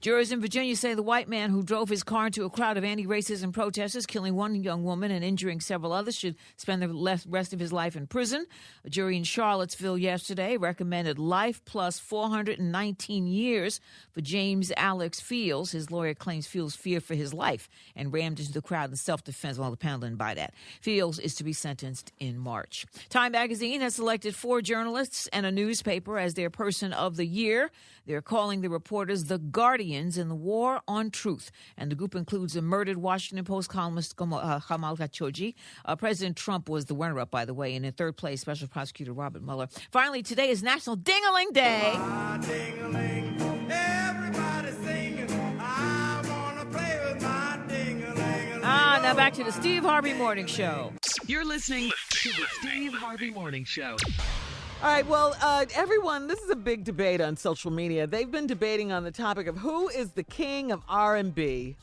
K: Jurors in Virginia say the white man who drove his car into a crowd of anti-racism protesters, killing one young woman and injuring several others, should spend the rest of his life in prison. A jury in Charlottesville yesterday recommended life plus 419 years for James Alex Fields. His lawyer claims Fields feared for his life and rammed into the crowd in self-defense, while the panel didn't buy that. Fields is to be sentenced in March. Time magazine has selected 4 journalists and a newspaper as their person of the year. They're calling the reporters the Guardians in the war on truth. And the group includes the murdered Washington Post columnist Jamal Khashoggi. President Trump was the runner-up, by the way. And in third place, Special Prosecutor Robert Mueller. Finally, today is National Ding-a-Ling Day.
A: Ding-a-ling, everybody singing. I want to play with my ding-a-ling.
K: Now back to the Steve Harvey Morning Show.
C: You're listening to the Steve Harvey Morning Show.
E: All right, well, everyone, this is a big debate on social media. They've been debating on the topic of who is the king of R&B.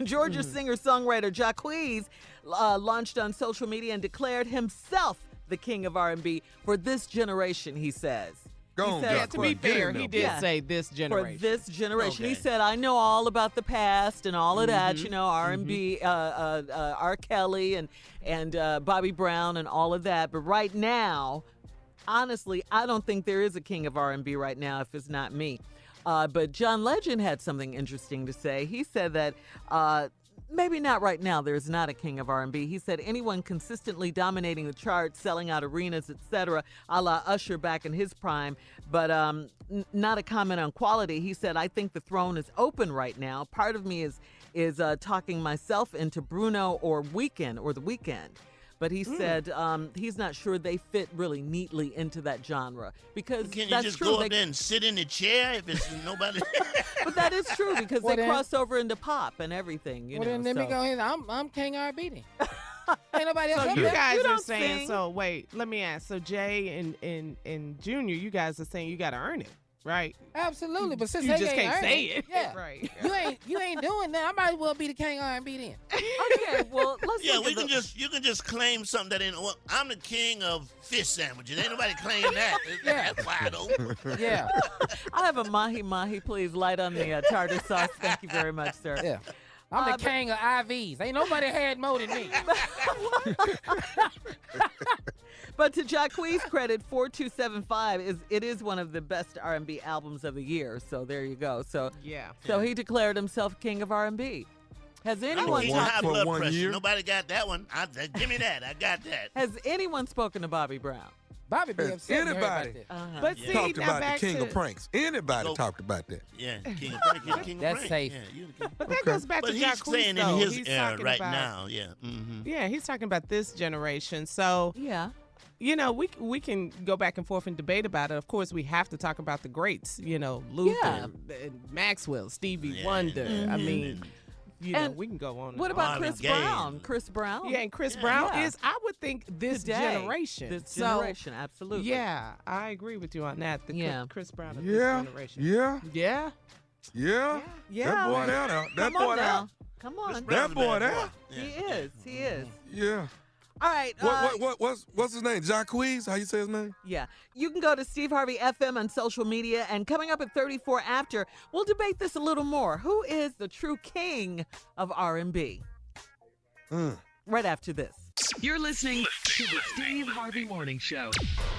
E: Georgia singer-songwriter Jacquees launched on social media and declared himself the king of R&B for this generation, he says.
F: To be fair, he did say this generation.
E: For this generation.
D: Okay.
E: He said, I know all about the past and all of that, you know, R&B, R. Kelly and Bobby Brown and all of that. But right now, honestly, I don't think there is a king of R&B right now if it's not me. But John Legend had something interesting to say. He said that maybe not right now, there's not a king of R&B. He said anyone consistently dominating the charts, selling out arenas, etc., a la Usher back in his prime, but not a comment on quality. He said, I think the throne is open right now. Part of me is talking myself into Bruno or The Weeknd. But he said he's not sure they fit really neatly into that genre. Because
D: Can you
E: that's
D: just
E: true.
D: go up there and sit in the chair if it's nobody?
E: But that is true because
H: Well,
E: they
H: then-
E: cross over into pop and everything. You
H: Well,
E: know,
H: then let me
E: so.
H: go ahead. I'm King R&B then. Ain't nobody else
F: So
H: up
F: you
H: there.
F: guys
E: You
F: are
E: don't
F: saying,
E: sing.
F: so wait, let me ask. So Jay and Junior, you guys are saying you got to earn it, right?
H: Absolutely, but since
F: You
H: they
F: just
H: ain't
F: can't
H: earned
F: say it.
H: yeah,
F: Right.
H: You ain't doing that. I might as well be the King R&B then.
E: Okay, well, let's
D: Yeah,
E: look at
D: you can just claim something that ain't. Well, I'm the king of fish sandwiches. Ain't nobody claim that.
H: Yeah.
D: That's wide open.
H: Yeah,
E: I'll have a mahi, please, light on the tartar sauce. Thank you very much, sir.
H: yeah. I'm the king of IVs. Ain't nobody had more than me.
E: But to Jacquees' credit, 4275 is one of the best R&B albums of the year. So there you go. So
F: Yeah.
E: so he declared himself king of R&B. Has
D: I'm
E: anyone
D: king of high
G: for
D: blood
G: one
D: pressure.
G: year?
D: Nobody got that one. Give me that. I got that.
E: has anyone spoken to Bobby Brown?
H: Bobby be upset. when he heard about
G: Anybody.
H: that.
F: But
D: Yeah.
F: see,
G: Talked
F: now
G: about the
F: back
G: king
F: to,
G: of pranks. Anybody
D: So-
G: talked about that.
D: Yeah, king of prank. You're the king of
H: That's
D: prank.
H: safe.
D: Yeah, you're the king.
F: But that goes back
D: But
F: to
D: he's
F: Jacquees,
D: saying
F: though.
D: in his
F: He's
D: era
F: talking
D: right
F: about,
D: now. Yeah. Mm-hmm.
F: Yeah, he's talking about this generation. So,
E: Yeah.
F: you know, we can go back and forth and debate about it. Of course, we have to talk about the greats, you know, Luther,
E: Yeah.
F: and Maxwell, Stevie
D: Yeah,
F: Wonder.
D: yeah,
F: I
D: yeah,
F: mean, we can go on.
E: What about Chris Brown? Chris Brown?
F: Yeah, and Chris Brown is, I would think, this generation.
E: This generation, absolutely.
F: Yeah, I agree with you on that. Chris Brown of this generation.
G: Yeah.
F: Yeah.
G: Yeah. That boy there. That boy there.
E: Come on.
G: That boy there.
E: He is.
G: Yeah.
E: All right.
G: What's his name? Jacquees? How you say his name?
E: Yeah. You can go to Steve Harvey FM on social media. And coming up at 34 after, we'll debate this a little more. Who is the true king of R&B? Right after this.
C: You're listening to the Steve Harvey Morning Show.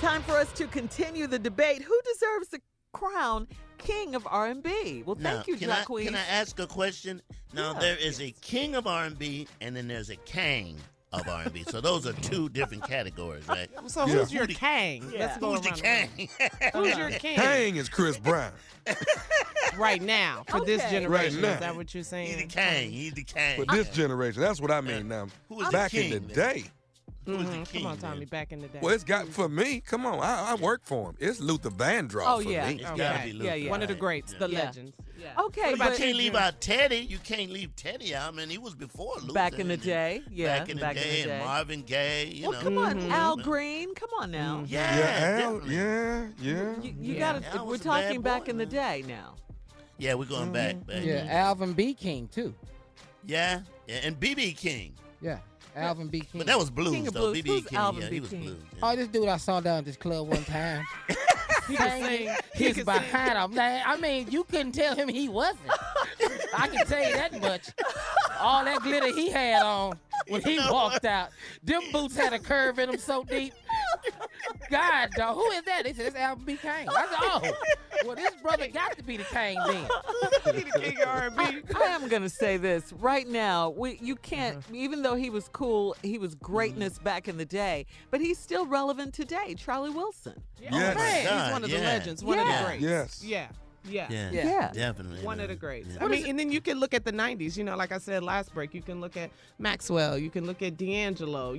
E: Time for us to continue the debate. Who deserves the crown king of R&B? Well, thank you, Jacquees.
D: Can I ask a question? Now, there is a king of R&B, and then there's a king of R&B. So those are two different categories, right?
F: So who's your king?
D: Who's the king?
F: Who's your king?
G: King is Chris Brown.
F: Right now, for this generation.
G: Right now.
F: Is that what you're saying?
D: He's the king.
G: For this generation. That's what I mean now.
D: Who is
G: back
D: the king,
G: in the day.
D: Who is the king?
F: Come on, Tommy, back in the day.
G: Well, it's got, for me, come on, I work for him. It's Luther Vandross for me.
D: It's gotta be Luther.
F: One of the greats, the legends.
E: Okay,
D: but you can't leave out Teddy. You can't leave Teddy out. I mean, he was before Luther.
E: Back in the day. Yeah.
D: Back in the day. And Marvin Gaye, you know.
E: Come on, Al Green. Come on now.
G: Al,
E: You got to, we're talking back in the day now.
D: Yeah, we're going back.
H: Yeah, Alvin B. King, too.
D: Yeah, and B.B. King.
H: Yeah, Alvin B. King.
D: But that was blues,
E: King of
D: though.
E: blues.
D: B.B.
E: Who's
D: King,
E: Alvin
D: yeah,
E: B.
D: he was
E: King?
D: blues.
H: Oh, this dude I saw down at this club one time. He's behind him. Like, I mean, you couldn't tell him he wasn't. I can tell you that much. All that glitter he had on when he walked out. Them boots had a curve in them so deep. God, dog, who is that? They said, it's Alvin B. King. I said, oh, well, this brother got to be the king then.
F: He the king of R&B.
E: I am going to say this. Right now, you can't, even though he was cool, he was greatness back in the day, but he's still relevant today. Charlie Wilson.
G: Yes.
F: Oh, man. He's one of the legends, one of the greats.
G: Yes.
F: Yeah.
D: Definitely.
F: One of the greats.
D: Yeah.
F: I mean, and then you can look at the 90s, like I said last break, you can look at Maxwell, you can look at D'Angelo,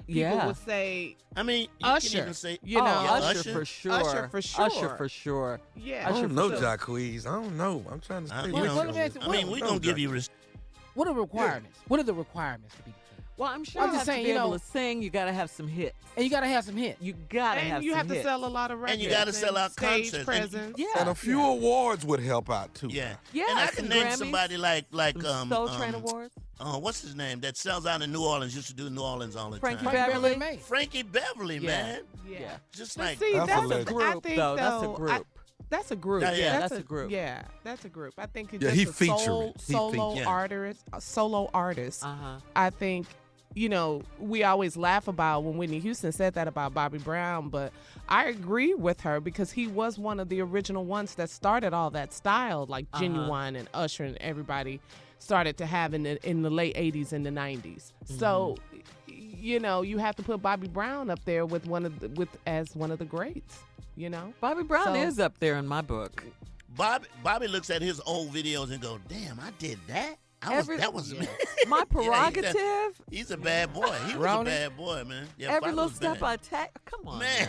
F: people would say
D: I mean, you
F: Usher,
D: can even say,
E: Usher for sure.
F: Usher for sure.
E: Usher for sure.
F: Yeah.
G: I don't know, Jacquees. I don't know. I'm trying to stay
D: we're going to give you
H: What are the requirements? What are the requirements to be the king?
E: Well, I'm sure you have to be able to sing. You got to have some hits.
H: And you got to have some hits.
E: You got to have some hits.
F: And you have to sell a lot of records.
D: And you got to sell out
F: stage
D: concerts.
F: presence.
G: And a few awards would help out, too.
D: Yeah.
E: Yeah,
D: and I can name
E: Grammys,
D: somebody like
E: Soul Train Awards.
D: What's his name? That sells out in New Orleans. Used to do New Orleans all the
E: Frankie
D: time.
E: Beverly.
D: Frankie Beverly, man.
E: Yeah.
D: Just
F: But
D: like
F: see,
G: that's
F: a
G: a
F: group, I think,
E: though. That's a group.
F: That's a group.
E: Yeah, that's a group.
F: Yeah, that's a group. I think
G: Yeah,
F: just
G: he
F: a
G: featuring.
F: solo artist. I think, we always laugh about when Whitney Houston said that about Bobby Brown, but I agree with her because he was one of the original ones that started all that style, like Genuine and Usher and everybody started to have in the late 80s and the 90s. So, you have to put Bobby Brown up there as one of the greats.
E: Bobby Brown is up there in my book.
D: Bobby looks at his old videos and go, "Damn, I did that. That was me."
E: My prerogative.
D: He's a bad boy. He was a bad boy, man. Yeah,
E: every
D: Bobby
E: little
D: was
E: step
D: bad.
E: I take. Come on,
D: man.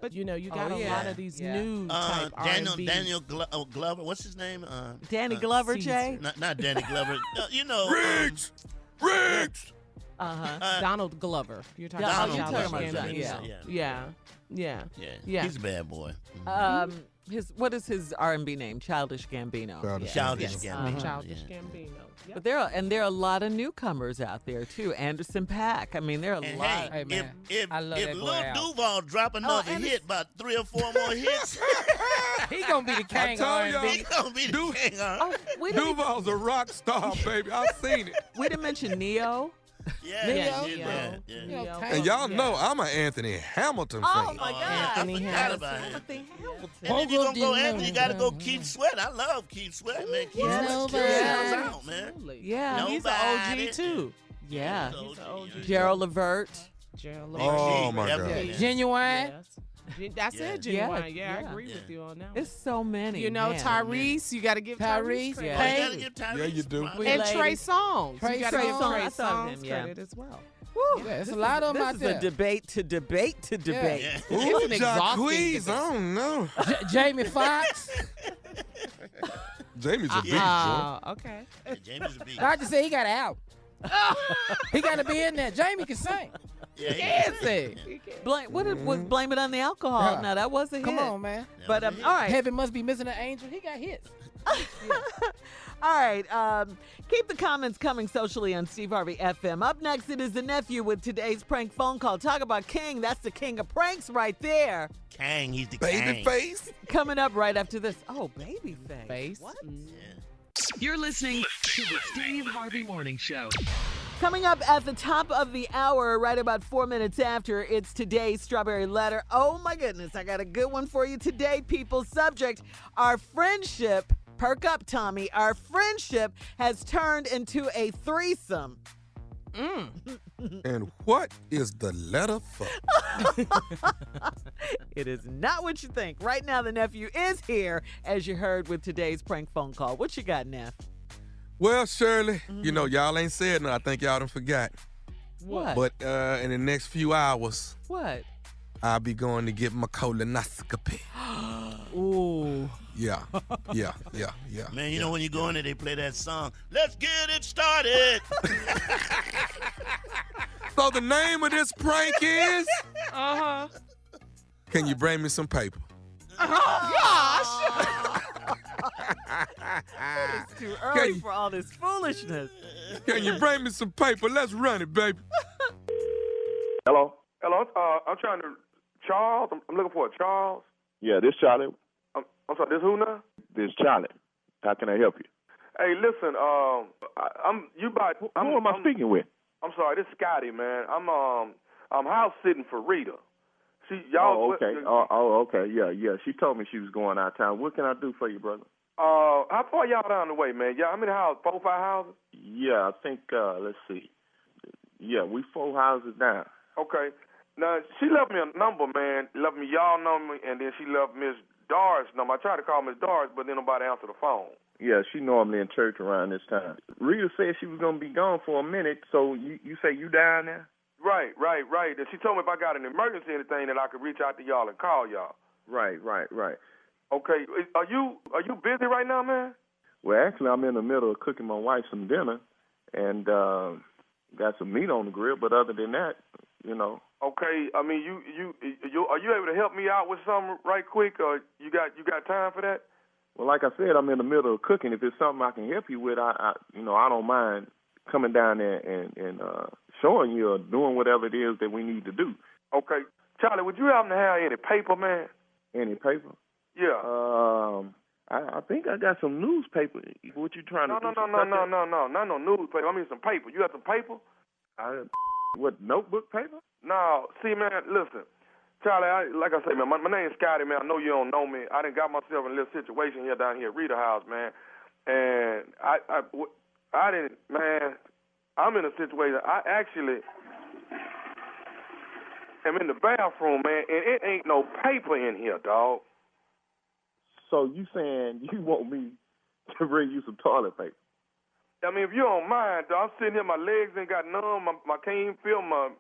F: But you got a lot of these new type R&B.
D: Daniel Glover. What's his name?
E: Danny Glover, Jay.
D: Not Danny Glover.
G: Riggs.
F: Donald Glover. You're talking about Yeah.
D: He's a bad boy.
E: What is his R&B name? Childish Gambino.
D: Childish Gambino.
F: Childish Gambino. Yep.
E: But there are a lot of newcomers out there too. Anderson .Paak. I mean, there are a lot.
H: Hey, man.
D: If
H: Lil
D: Duval drop another hit, about 3 or 4 more hits,
H: he gonna be the king of R&B.
D: He gonna be the king.
G: Duval's a rock star, baby. I've seen it.
E: We didn't mention Neo.
D: Yeah.
G: And y'all know I'm an Anthony Hamilton fan.
E: Oh my God,
D: Anthony Hamilton. And if you're gonna go Anthony, you gotta go Keith Sweat. I love Keith Sweat, man. Keith Sweat kills out, man.
E: Yeah,
F: he's an OG too.
E: Yeah, Gerald Levert.
G: Oh my God.
H: Genuine.
F: That's it, Genuine. Yeah, I agree with you on that.
E: It's so many.
F: Tyrese, you got to give Tyrese
D: credit.
G: Yeah, you do.
F: And Trey Songz.
E: Trey
F: you got to give
E: Songz.
F: Trey Songz credit as well.
E: Woo.
H: Yeah, it's a lot of them out there.
E: This is a debate to debate to debate.
G: Ooh,
F: It's an exhausting
G: Jacquees,
F: debate.
G: I don't know.
H: Jamie Foxx.
G: Jamie's a beast, boy.
F: Okay.
D: Yeah, Jamie's a beast.
H: I just say he got out. He got to be in there. Jamie can sing.
D: Yeah,
F: Can't say.
E: Blame it on the alcohol.
H: Yeah.
E: Now that was a hit.
H: Come on, man.
E: But all right.
H: Heaven must be missing an angel. He got hits.
E: All right. Keep the comments coming socially on Steve Harvey FM. Up next, it is the nephew with today's prank phone call. Talk about King. That's the king of pranks right there.
D: Kang, he's the
G: Baby
D: Kang.
G: face.
E: Coming up right after this. Oh, baby face. What?
C: You're listening to the Steve Harvey Morning Show.
E: Coming up at the top of the hour, right about 4 minutes after, it's today's Strawberry Letter. Oh, my goodness. I got a good one for you today, people. Subject, our friendship, perk up, Tommy, our friendship has turned into a threesome.
G: And what is the letter for?
E: It is not what you think. Right now, the nephew is here, as you heard with today's prank phone call. What you got, Neff?
G: Well, Shirley, you know, y'all ain't said nothing. I think y'all done forgot.
E: What?
G: But in the next few hours,
E: What?
G: I'll be going to get my colonoscopy.
E: Ooh.
G: Yeah.
D: Man, you know when you go in there, they play that song, Let's Get It Started.
G: So the name of this prank is?
F: Uh-huh.
G: Can you bring me some paper?
E: Oh, gosh. It's too early for all this foolishness.
G: Can you bring me some paper? Let's run it, baby.
I: Hello? Hello, I'm trying to, Charles, I'm looking for a Charles.
N: Yeah, this Charlie.
I: I'm sorry, this who now?
N: This Charlie. How can I help you?
I: Hey, listen, who am I
N: speaking with?
I: I'm sorry, this is Scotty, man. I'm house sitting for Rita. Y'all.
N: Okay. Okay. Yeah. She told me she was going out of town. What can I do for you, brother?
I: How far y'all down the way, man? How many houses? 4 or 5 houses?
N: Yeah, I think. Let's see. Yeah, we 4 houses down.
I: Okay. Now she left me a number, man. Left me y'all number, and then she left Miss Doris' number. I tried to call Miss Doris, but then nobody answered the phone.
N: Yeah, she normally in church around this time. Rita said she was gonna be gone for a minute, so you say you down there?
I: Right. And she told me if I got an emergency or anything that I could reach out to y'all and call y'all.
N: Right.
I: Okay. Are you busy right now, man?
N: Well, actually, I'm in the middle of cooking my wife some dinner, and got some meat on the grill. But other than that, you know.
I: Okay. I mean, you are you able to help me out with something right quick? Or you got time for that?
N: Well, like I said, I'm in the middle of cooking. If it's something I can help you with, I don't mind coming down there and showing you or doing whatever it is that we need to do.
I: Okay. Charlie, would you happen to have any paper, man?
N: Any paper?
I: Yeah.
N: I think I got some newspaper. What you trying to do?
I: No, not no newspaper. I mean some paper. You got some paper?
N: What, notebook paper?
I: No. See, man, listen. Charlie, like I say, man, my name's Scotty, man. I know you don't know me. I done got myself in a little situation here down here at Rita House, man. And I didn't, man, I'm in a situation. I actually am in the bathroom, man, and it ain't no paper in here, dog.
N: So you saying you want me to bring you some toilet paper?
I: I mean, if you don't mind, dog, I'm sitting here, my legs ain't got numb. I can't even feel my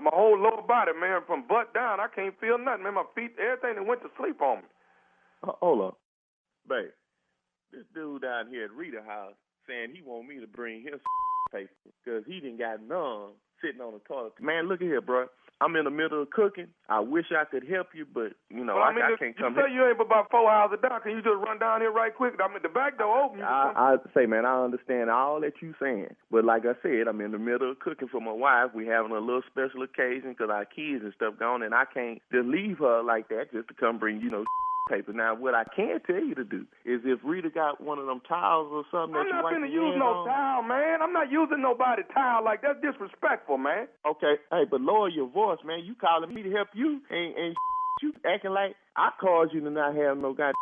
I: whole lower body, man, from butt down. I can't feel nothing, man. My feet, everything that went to sleep on me.
N: Hold up. Babe, this dude down here at Rita House saying he want me to bring his paper because he done got numb sitting on the toilet. Man, look at here, bro. I'm in the middle of cooking. I wish I could help you, but, you know, I can't come here.
I: You say you ain't but about 4 hours down. Can you just run down here right quick? I mean, the back door open.
N: I say, man, I understand all that you saying. But like I said, I'm in the middle of cooking for my wife. We having a little special occasion because our kids and stuff gone, and I can't just leave her like that just to come bring, paper. Now, what I can tell you to do is if Rita got one of them towels or something that you wipe your hands on. I'm not going to use no
I: towel, man. I'm not using nobody's towel like that. That's disrespectful, man.
N: Okay. Hey, but lower your voice, man. You calling me to help you and you acting like I caused you to not have no goddamn.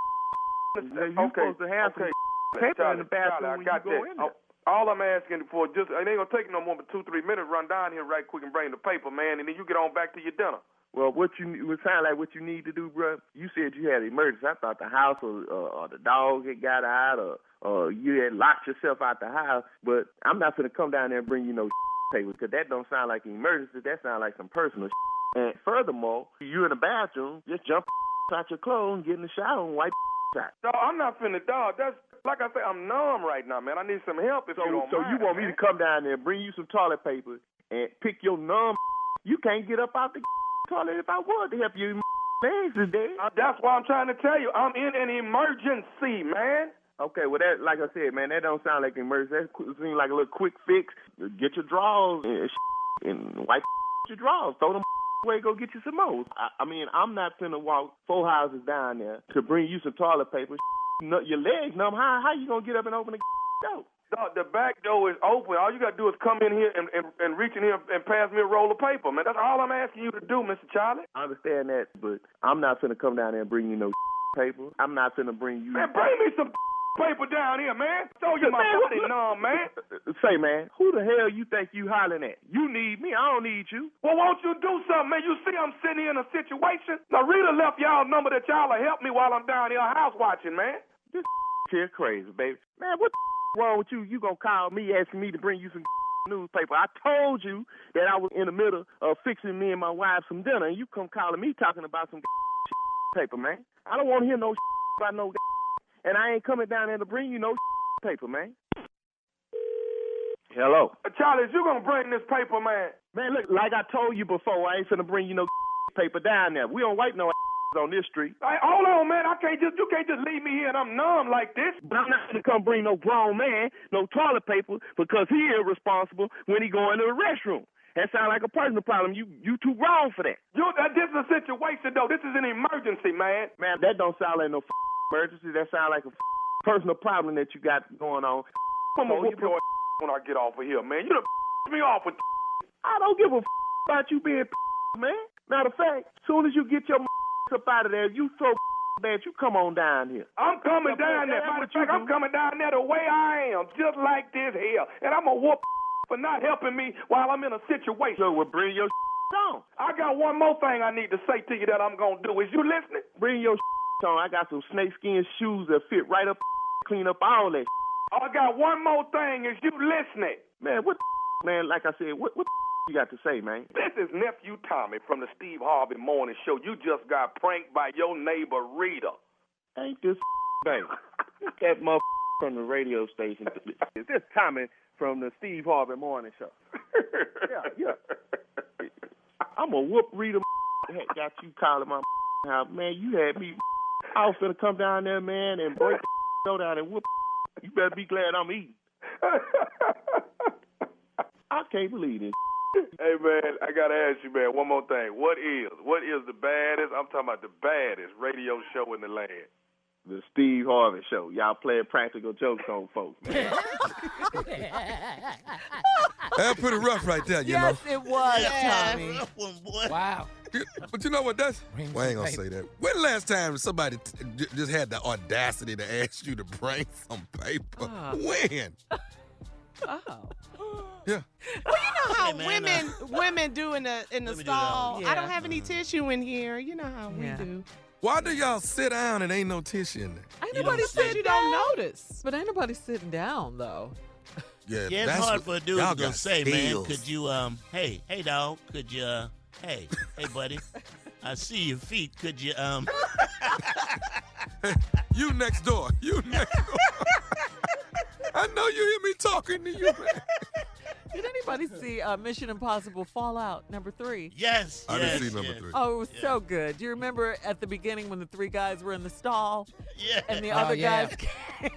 N: You're supposed to have some paper in the bathroom when you go in there.
I: All I'm asking for, it ain't going to take no more than 2-3 minutes. Run down here right quick and bring the paper, man, and then you get on back to your dinner.
N: Well, it would sound like what you need to do, bro. You said you had an emergency. I thought the house or the dog had got out or you had locked yourself out the house. But I'm not going to come down there and bring you no paper, because that don't sound like an emergency. That sounds like some personal shit. And furthermore, you in the bathroom, just jump out your clothes and get in the shower and wipe out.
I: No, I'm not finna, dog. That's, like I say, I'm numb right now, man. I need some help if you don't mind.
N: So you want me to come down there and bring you some toilet paper and pick your numb? You can't get up out the toilet if I wanted to help you. Legs is dead.
I: That's why I'm trying to tell you. I'm in an emergency, man.
N: Okay, well, that, like I said, man, that don't sound like an emergency. That seems like a little quick fix. Get your drawers and wipe your drawers. Throw them away, go get you some more. I mean, I'm not finna walk 4 houses down there to bring you some toilet paper. Your legs numb. How you gonna get up and open the door?
I: The back door is open. All you got to do is come in here and reach in here and pass me a roll of paper, man. That's all I'm asking you to do, Mr. Charlie.
N: I understand that, but I'm not finna come down there and bring you no paper. I'm not finna bring you...
I: Man, bring me some paper down here, man. Show you my body numb, man.
N: Say, man, who the hell you think you hollering at? You need me. I don't need you.
I: Well, won't you do something, man? You see I'm sitting here in a situation. Now, Rita left y'all number that y'all will help me while I'm down here house watching, man.
N: This here crazy, baby. Man, what the wrong with you? You gonna call me asking me to bring you some newspaper? I told you that I was in the middle of fixing me and my wife some dinner, and you come calling me talking about some paper, man. I don't want to hear no about no and I ain't coming down there to bring you no paper, man. Hello.
I: Charlie, you gonna bring this paper, man?
N: Man, look, like I told you before, I ain't finna bring you no paper down there. We don't wipe no on this street.
I: Hey, hold on, man. You can't just leave me here and I'm numb like this.
N: But I'm not going to come bring no grown man no toilet paper because he irresponsible when he go into the restroom. That sounds like a personal problem. You too grown for that.
I: This is a situation, though. This is an emergency, man.
N: Man, that don't sound like no emergency. That sounds like a personal problem that you got going on.
I: I'm going to whoop your when I get off of here, man. You done me off with
N: I don't give a about you being man. Matter of fact, as soon as you get your up out of there, you so bad, you come on down here.
I: I'm coming down there. Matter of fact, I'm coming down there the way I am, just like this here. And I'm going to whoop for not helping me while I'm in a situation.
N: So we'll bring your on.
I: I got one more thing I need to say to you that I'm going to do. Is you listening?
N: Bring your on. I got some snakeskin shoes that fit right up, clean up all that.
I: I got one more thing. Is you listening?
N: Man, what man, like I said, what you got to say, man?
I: This is Nephew Tommy from the Steve Harvey Morning Show. You just got pranked by your neighbor, Rita.
N: Ain't this baby? That motherfucker from the radio station. Is this Tommy from the Steve Harvey Morning Show? Yeah. I'm going to whoop Rita. Got you calling my house. Man, you had me. I was going to come down there, man, and break the down and whoop. You better be glad I'm eating. I can't believe this.
I: Hey, man, I got to ask you, man, one more thing. What is the baddest, I'm talking about the baddest radio show in the land?
N: The Steve Harvey Show. Y'all playing practical jokes on folks, man.
G: That's pretty rough right there, you know.
E: Yes, it was, Tommy.
D: Rough one, boy.
H: Wow.
G: But you know what? Well, I ain't going to say that. When the last time somebody just had the audacity to ask you to bring some paper? When?
E: Oh.
G: Yeah.
F: Well, you know how women do in the stall. I don't have any tissue in here. You know how we do.
G: Why do y'all sit down and ain't no tissue in there?
E: Ain't nobody sitting
F: you
E: down.
F: don't notice.
E: But ain't nobody sitting down, though.
D: Yeah, it's hard for a dude to go say, man, could you, hey, dog, could you, hey, buddy, I see your feet, could you,
G: You next door. I know you hear me talking to you, man.
E: Did anybody see Mission Impossible Fallout #3?
D: Yes.
G: I didn't see number 3.
E: Oh, it was so good. Do you remember at the beginning when the 3 guys were in the stall?
D: Yeah.
E: And the other guys came?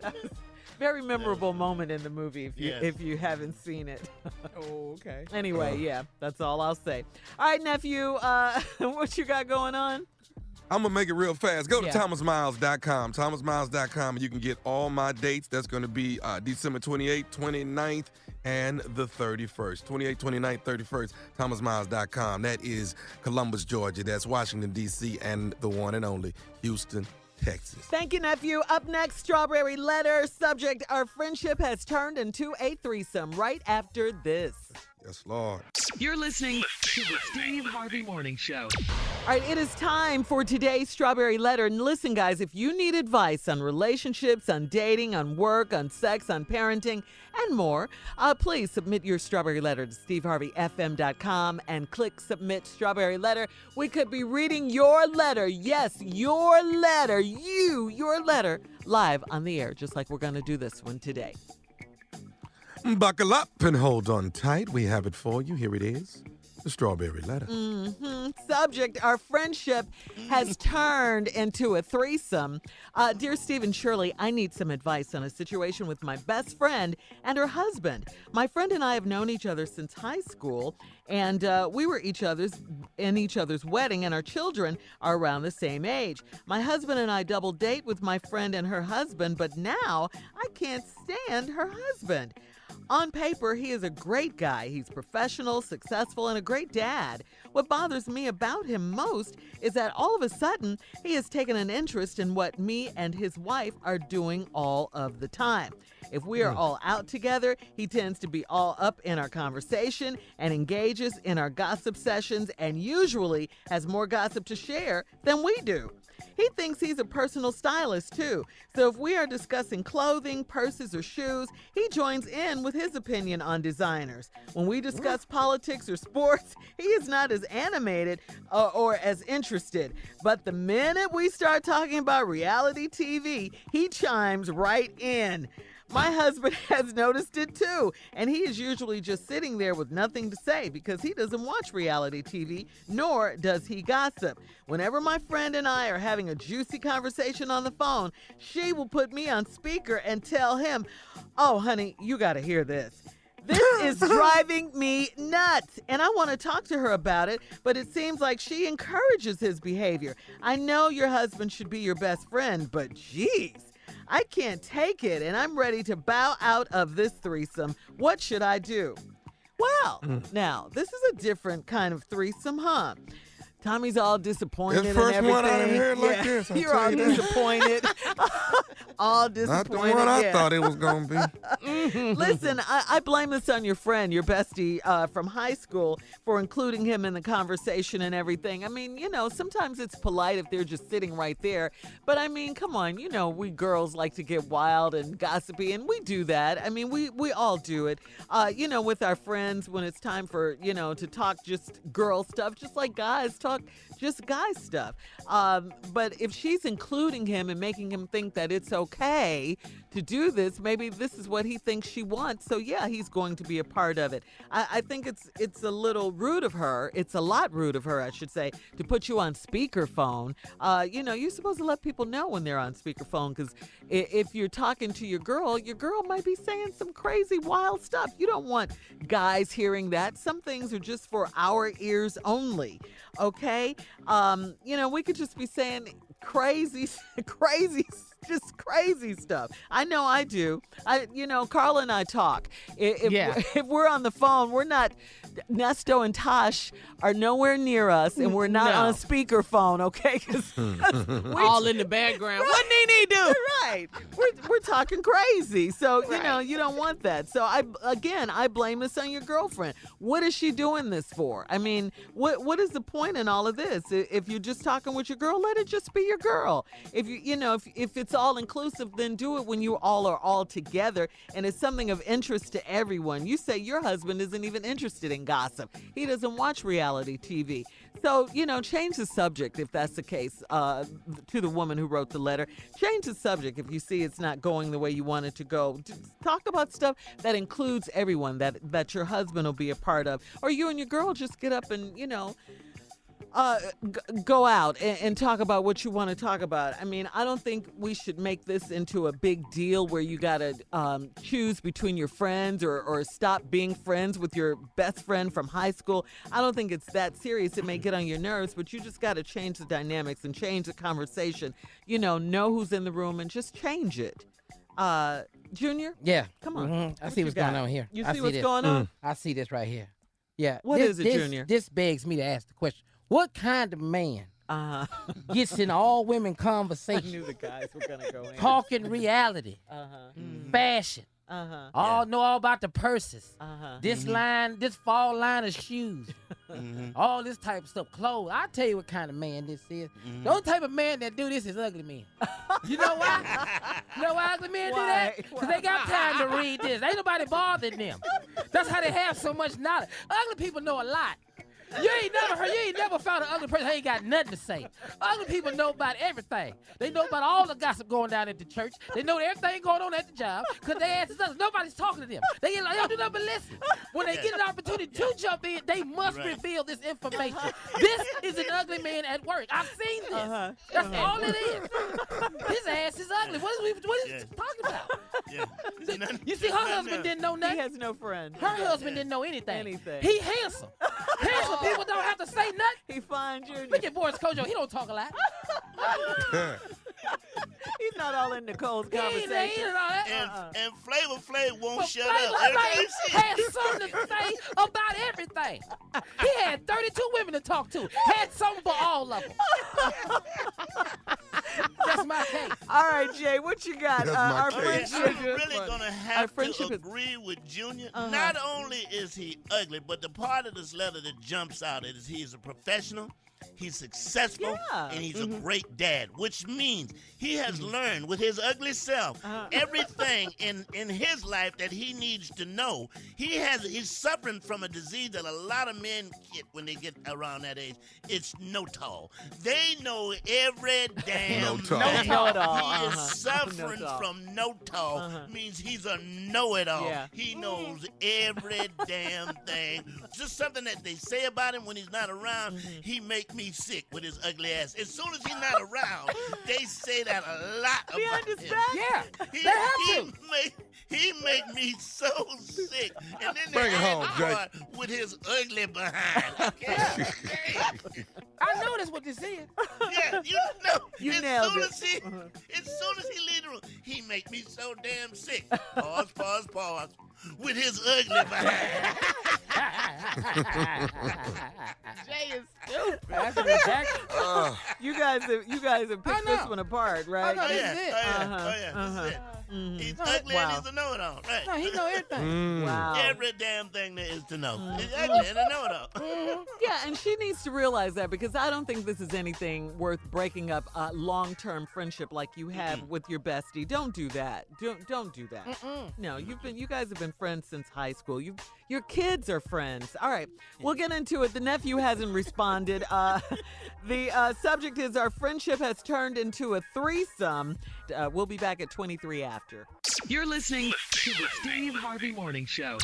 E: That was a very memorable moment in the movie if you haven't seen it.
F: Oh, okay.
E: Anyway, that's all I'll say. All right, nephew, what you got going on?
G: I'm going to make it real fast. Go to thomasmiles.com. Thomasmiles.com, and you can get all my dates. That's going to be December 28th, 29th, and the 31st. 28th, 29th, 31st, thomasmiles.com. That is Columbus, Georgia. That's Washington, D.C., and the one and only Houston, Texas.
E: Thank you, nephew. Up next, Strawberry Letter. Subject, our friendship has turned into a threesome right after this.
G: Yes, Lord.
C: You're listening to the Steve Harvey Morning Show.
E: All right, it is time for today's Strawberry Letter. And listen, guys, if you need advice on relationships, on dating, on work, on sex, on parenting, and more, please submit your Strawberry Letter to steveharveyfm.com and click Submit Strawberry Letter. We could be reading your letter. Yes, your letter. Your letter live on the air, just like we're going to do this one today.
G: Buckle up and hold on tight. We have it for you. Here it is. The Strawberry Letter.
E: Subject, our friendship has turned into a threesome. Dear Steve and Shirley, I need some advice on a situation with my best friend and her husband. My friend and I have known each other since high school, and we were in each other's wedding, and our children are around the same age. My husband and I double date with my friend and her husband, but now I can't stand her husband. On paper, he is a great guy. He's professional, successful, and a great dad. What bothers me about him most is that all of a sudden, he has taken an interest in what me and his wife are doing all of the time. If we are all out together, he tends to be all up in our conversation and engages in our gossip sessions and usually has more gossip to share than we do. He thinks he's a personal stylist, too. So if we are discussing clothing, purses, or shoes, he joins in with his opinion on designers. When we discuss politics or sports, he is not as animated or as interested. But the minute we start talking about reality TV, he chimes right in. My husband has noticed it too, and he is usually just sitting there with nothing to say because he doesn't watch reality TV, nor does he gossip. Whenever my friend and I are having a juicy conversation on the phone, she will put me on speaker and tell him, "Oh, honey, you got to hear this. This is driving me nuts." And I want to talk to her about it, but it seems like she encourages his behavior. I know your husband should be your best friend, but geez. I can't take it, and I'm ready to bow out of this threesome. What should I do? Well, now, this is a different kind of threesome, huh? Tommy's all disappointed and everything.
G: First one I done heard like this.
E: You're all disappointed. All disappointed.
G: Not the one I thought it was going to be.
E: Listen, I blame this on your friend, your bestie from high school, for including him in the conversation and everything. I mean, you know, sometimes it's polite if they're just sitting right there. But I mean, come on, you know, we girls like to get wild and gossipy, and we do that. I mean, we all do it. You know, with our friends when it's time for, you know, to talk just girl stuff, just like guys talk just guy stuff. But if she's including him and making him think that it's okay to do this, maybe this is what he thinks she wants. So yeah, he's going to be a part of it. I think it's a little rude of her. It's a lot rude of her, I should say, to put you on speakerphone. You know, you're supposed to let people know when they're on speakerphone, because if you're talking to your girl might be saying some crazy wild stuff. You don't want guys hearing that. Some things are just for our ears only. Okay? You know, we could just be saying crazy stuff. I know I do. You know, Carla and I talk. If we're on the phone, we're not, Nesto and Tosh are nowhere near us, and we're not on a speakerphone, okay?
F: We're all in the background. What Nene do?
E: Right. We're talking crazy. So, you know, you don't want that. So, I blame this on your girlfriend. What is she doing this for? I mean, what is the point in all of this? If you're just talking with your girl, let it just be your girl. If if it's all inclusive, then do it when you all are all together and it's something of interest to everyone. You say your husband isn't even interested in gossip. He doesn't watch reality TV. So, you know, change the subject if that's the case, to the woman who wrote the letter. Change the subject if you see it's not going the way you want it to go. Just talk about stuff that includes everyone, that your husband will be a part of. Or you and your girl just get up and, you know, go out and talk about what you want to talk about. I mean, I don't think we should make this into a big deal where you got to choose between your friends or stop being friends with your best friend from high school. I don't think it's that serious. It may get on your nerves, but you just got to change the dynamics and change the conversation. You know who's in the room and just change it. Junior?
H: Yeah.
E: Come on.
H: Mm-hmm. I see what's going on here.
E: You see what's going on?
H: I see this right here. Yeah.
E: What is it, Junior?
H: This begs me to ask the question. What kind of man gets in all women conversation?
E: I knew the guys were going to go in.
H: Talking reality, fashion, Know all about the purses. This
E: Mm-hmm.
H: line, this fall line of shoes. All this type of stuff. Clothes. I'll tell you what kind of man this is. The only type of man that do this is ugly men. You know why? You know why ugly men do that? Because they got time to read this. Ain't nobody bothering them. That's how they have so much knowledge. Ugly people know a lot. You ain't never found an ugly person who ain't got nothing to say. Ugly people know about everything. They know about all the gossip going down at the church. They know everything going on at the job because they ass is ugly. Nobody's talking to them. They don't do nothing but listen. When they get an opportunity to jump in, they must reveal this information. This is an ugly man at work. I've seen this. That's all it is. His ass is ugly. What is he talking about? You see, her husband didn't know nothing.
E: He has no friend.
H: Her husband didn't know anything. He handsome. Handsome people don't have to say nothing.
E: He fine, Junior.
H: Look at Boris Kojo. He don't talk a lot.
E: He's not all in Nicole's conversation.
H: He ain't all that.
D: And Flavor Flav won't shut
H: Flavor
D: up.
H: Flav had something to say about everything. He had 32 women to talk to. Had something for all of them. That's my case.
E: All right, Jay, what you got? Our friendship.
D: I'm really going to have to agree with Junior. Not only is he ugly, but the part of this letter that jumps out is he's a professional, he's successful, and he's a great dad, which means he has learned with his ugly self everything in his life that he needs to know. He's suffering from a disease that a lot of men get when they get around that age. It's no-tall. They know every damn thing. He is suffering from no-tall. Means he's a know-it-all.
E: Yeah.
D: He knows every damn thing. Just something that they say about him when he's not around, he make me sick with his ugly ass. As soon as he's not around, they say that a lot about him.
H: Yeah,
D: He make me so sick. And then
G: Bring it home, Jay.
D: with his ugly behind. Okay?
H: I know that's what this is.
D: Yeah, you know.
E: You nailed it.
D: As soon as he leave the room, he make me so damn sick. Pause. With his ugly behind.
H: Jay is stupid. That's exactly.
E: You guys have picked this one apart, right?
H: This is it.
D: This is it. He's ugly and he's a know-it-all. Right.
H: No, he know everything.
E: Wow.
D: Every damn thing there is to know. He's ugly and a know-it-all.
E: Yeah, and she needs to realize that because I don't think this is anything worth breaking up a long-term friendship like you have with your bestie. Don't do that. Don't do that. No, you guys have been friends since high school. Your kids are friends. All right, we'll get into it. The nephew hasn't responded. The subject is our friendship has turned into a threesome. We'll be back at 23 after.
C: You're listening to the Steve Harvey Morning Show.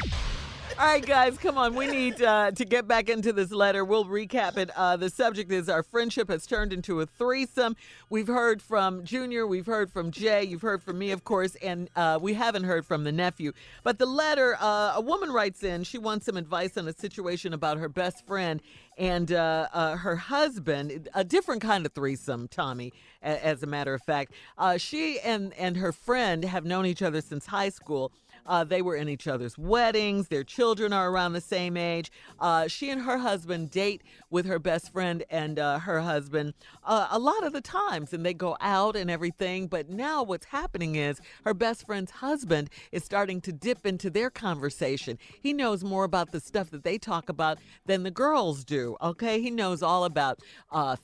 E: All right, guys, come on. We need to get back into this letter. We'll recap it. The subject is our friendship has turned into a threesome. We've heard from Junior. We've heard from Jay. You've heard from me, of course, and we haven't heard from the nephew. But the letter, a woman writes in. She wants some advice on a situation about her best friend and her husband, a different kind of threesome, Tommy, as a matter of fact. She and her friend have known each other since high school. They were in each other's weddings. Their children are around the same age. She and her husband date with her best friend and her husband a lot of the times, and they go out and everything. But now what's happening is her best friend's husband is starting to dip into their conversation. He knows more about the stuff that they talk about than the girls do, okay? He knows all about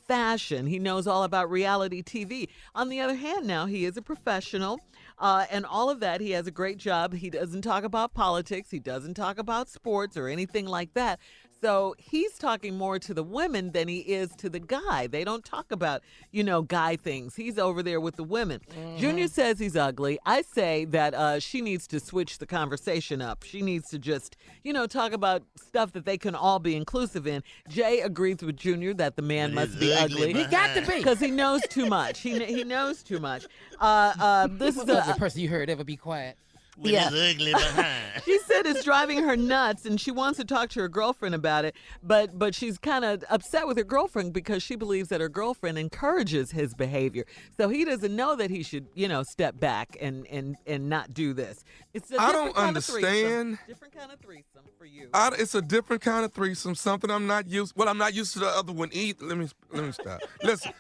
E: fashion. He knows all about reality TV. On the other hand, now he is a professional. And all of that, he has a great job. He doesn't talk about politics. He doesn't talk about sports or anything like that. So he's talking more to the women than he is to the guy. They don't talk about, guy things. He's over there with the women. Junior says he's ugly. I say that she needs to switch the conversation up. She needs to just, talk about stuff that they can all be inclusive in. Jay agrees with Junior that the man must be ugly.
H: He got to be.
E: Because he knows too much. He knows too much. This is
H: the person you heard ever be quiet.
D: With his ugly behind.
E: She said it's driving her nuts, and she wants to talk to her girlfriend about it, but she's kind of upset with her girlfriend because she believes that her girlfriend encourages his behavior. So he doesn't know that he should, step back and not do this. It's a
G: I
E: different
G: don't
E: kind
G: understand.
E: Of different kind of threesome for you.
G: It's a different kind of threesome. Something I'm not used. Well, I'm not used to the other one either. Let me stop. Listen.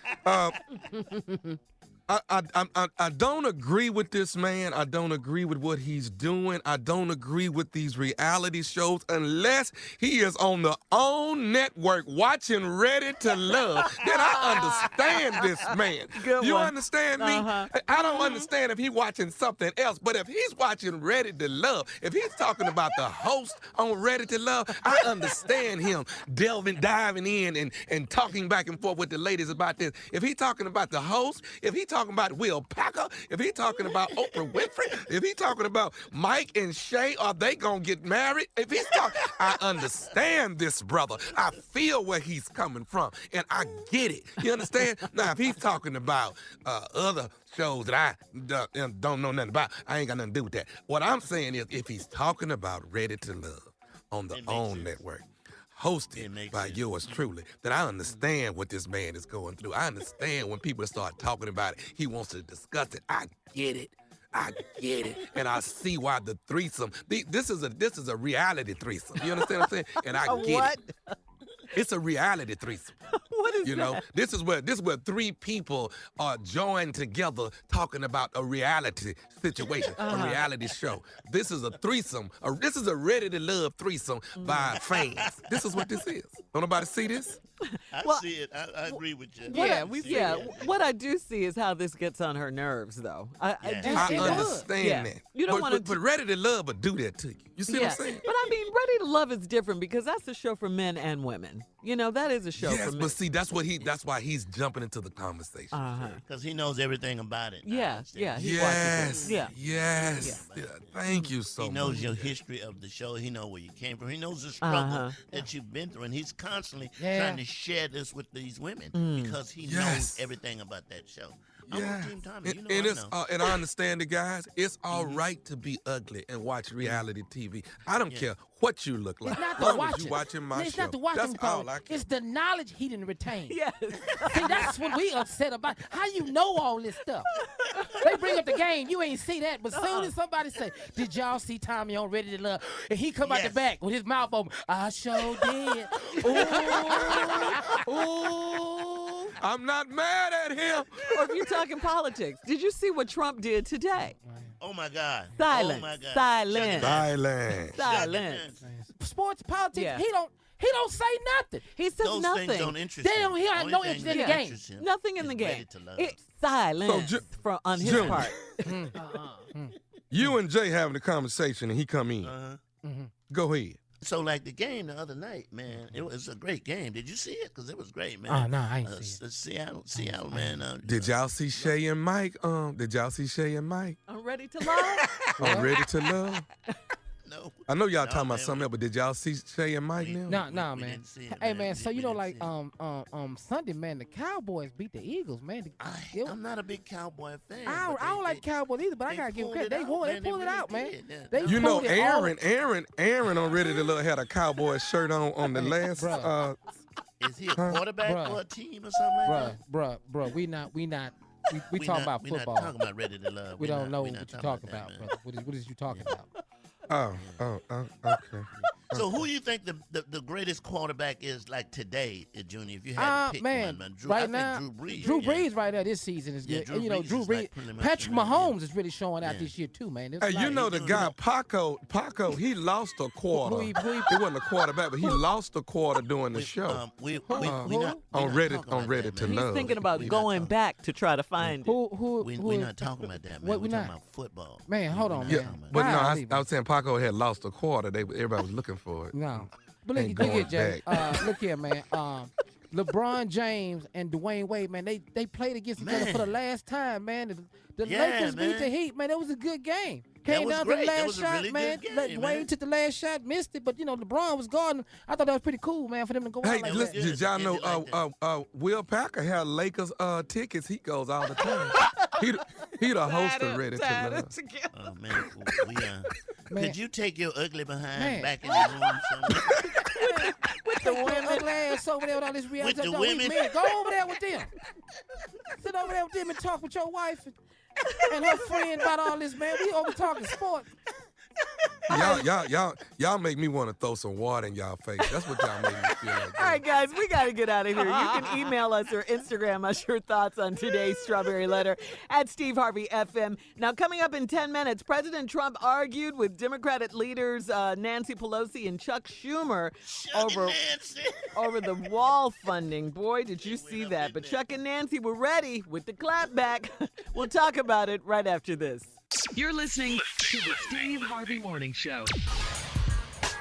G: I don't agree with this man. I don't agree with what he's doing. I don't agree with these reality shows unless he is on the own network watching Ready to Love. Then I understand this man. You understand me? I don't understand if he's watching something else, but if he's watching Ready to Love, if he's talking about the host on Ready to Love, I understand him diving in and talking back and forth with the ladies about this. If he's talking about the host, if he's talking about Will Packer, if he's talking about Oprah Winfrey, if he's talking about Mike and Shay, are they gonna get married? If he's talking, I understand this brother. I feel where he's coming from, and I get it. You understand? Now, if he's talking about other shows that I don't know nothing about, I ain't got nothing to do with that. What I'm saying is, if he's talking about Ready to Love on the OWN network, hosted by yours truly, that I understand what this man is going through. I understand when people start talking about it, he wants to discuss it. I get it. And I see why the threesome, this is a reality threesome. You understand what I'm saying? And I get it. It's a reality threesome.
E: What is that?
G: This is where three people are joined together talking about a reality situation, a reality show. This is a threesome. This is a Ready to Love threesome by fans. This is what this is. Don't nobody see this?
D: I see it. I agree with you.
E: What I do see is how this gets on her nerves, though. I
G: understand that.
E: You don't want to.
G: But Ready to Love would do that to you. You see what I'm saying?
E: But I mean, Ready to Love is different because that's a show for men and women. You know, that is a show for men.
G: But see, that's why he's jumping into the conversation.
D: Because he knows everything about it.
E: Yes.
G: Thank you so much.
D: He knows your history of the show. He knows where you came from. He knows the struggle that you've been through, and he's constantly trying to share this with these women because he knows everything about that show. I'm on Team Tommy. You know,
G: and I understand it, guys. It's all right to be ugly and watch reality TV. I don't care what you look like.
H: It's not
G: as
H: to
G: long
H: watch
G: as you
H: it.
G: watching my
H: It's
G: show.
H: not to watch
G: That's
H: him,
G: all I care.
H: It's the knowledge he didn't retain.
E: Yes.
H: See, that's what we upset about. How you know all this stuff? They bring up the game. You ain't see that. But soon as somebody say, did y'all see Tommy on Ready to Love? And he come out the back with his mouth open. I sure did. Ooh.
G: I'm not mad at him.
E: Or if you're talking politics, did you see what Trump did today?
D: Oh, my God.
E: Silence.
D: Oh, my God.
E: Silence.
H: Sports, politics, he don't say nothing.
E: He says
D: Those
E: nothing.
D: things don't interest him.
H: He have no interest in the game.
E: Nothing in the game. It's silence on his part.
G: You and Jay having a conversation and he come in. Go ahead.
D: So, like the game the other night, man, it was a great game. Did you see it? Because it was great, man.
H: Oh, no, I ain't see it.
D: Seattle, man.
G: Did y'all see Shay and Mike? Did y'all see Shay and Mike?
E: I'm Ready to Love?
G: On Ready to Love?
D: No.
G: I know y'all talking about something else, but did y'all see Shay and Mike now?
H: No, man. Hey, man, so you know, like, Sunday, man, the Cowboys beat the Eagles, man.
D: I'm not a big Cowboy fan.
H: I don't like Cowboys either, but I gotta give them credit. They pulled it out, man.
G: You know, Aaron on Ready to Love had a Cowboy shirt on the last.
D: Is he a quarterback for a team or something like that?
H: Bruh, we talking about football.
D: We're not talking about Ready to Love.
H: We don't know what you're talking about, brother. What is you talking about?
G: Okay.
D: So who do you think the greatest quarterback is like today, Junior? If you had to pick one, man. Drew Brees.
H: Drew Brees right now this season is good. And, you know, Drew Brees. Patrick Mahomes is really showing out this year too, man.
G: Hey, you know the guy Paco, he lost a quarter. He wasn't a quarterback, but he lost a quarter during the show. On Ready to Love.
E: He's thinking about going back to try to find it.
D: We're not talking about that, man. We're talking about football.
H: Man, hold on, man.
G: But no, I was saying Paco had lost a quarter. Everybody was looking for it.
H: No. But look here, Jay. Look here, man. LeBron James and Dwayne Wade, man, they played against each other for the last time, man. The Lakers beat the Heat, man. That was a good game. Came down to the last shot, man. Dwayne took the last shot, missed it, but, you know, LeBron was guarding. I thought that was pretty cool, man, for them to go out like that.
G: Did y'all know Will Packer had Lakers tickets? He goes all the time. He the host of Ready to Love.
D: Oh, man. Could you take your ugly behind back in the room somewhere?
H: With the women ass over there with all this reality.
D: With the women?
H: Man, go over there with them. Sit over there with them and talk with your wife and her friend about all this, man. We over talking sports.
G: Y'all make me want to throw some water in y'all face. That's what y'all make me feel like.
E: All right, guys, we got to get out of here. You can email us or Instagram us your thoughts on today's Strawberry Letter at Steve Harvey FM. Now, coming up in 10 minutes, President Trump argued with Democratic leaders Nancy Pelosi and Chuck Schumer over the wall funding. Boy, did you see that. But Chuck and Nancy were ready with the clapback. We'll talk about it right after this.
C: You're listening to the Steve Harvey Morning Show.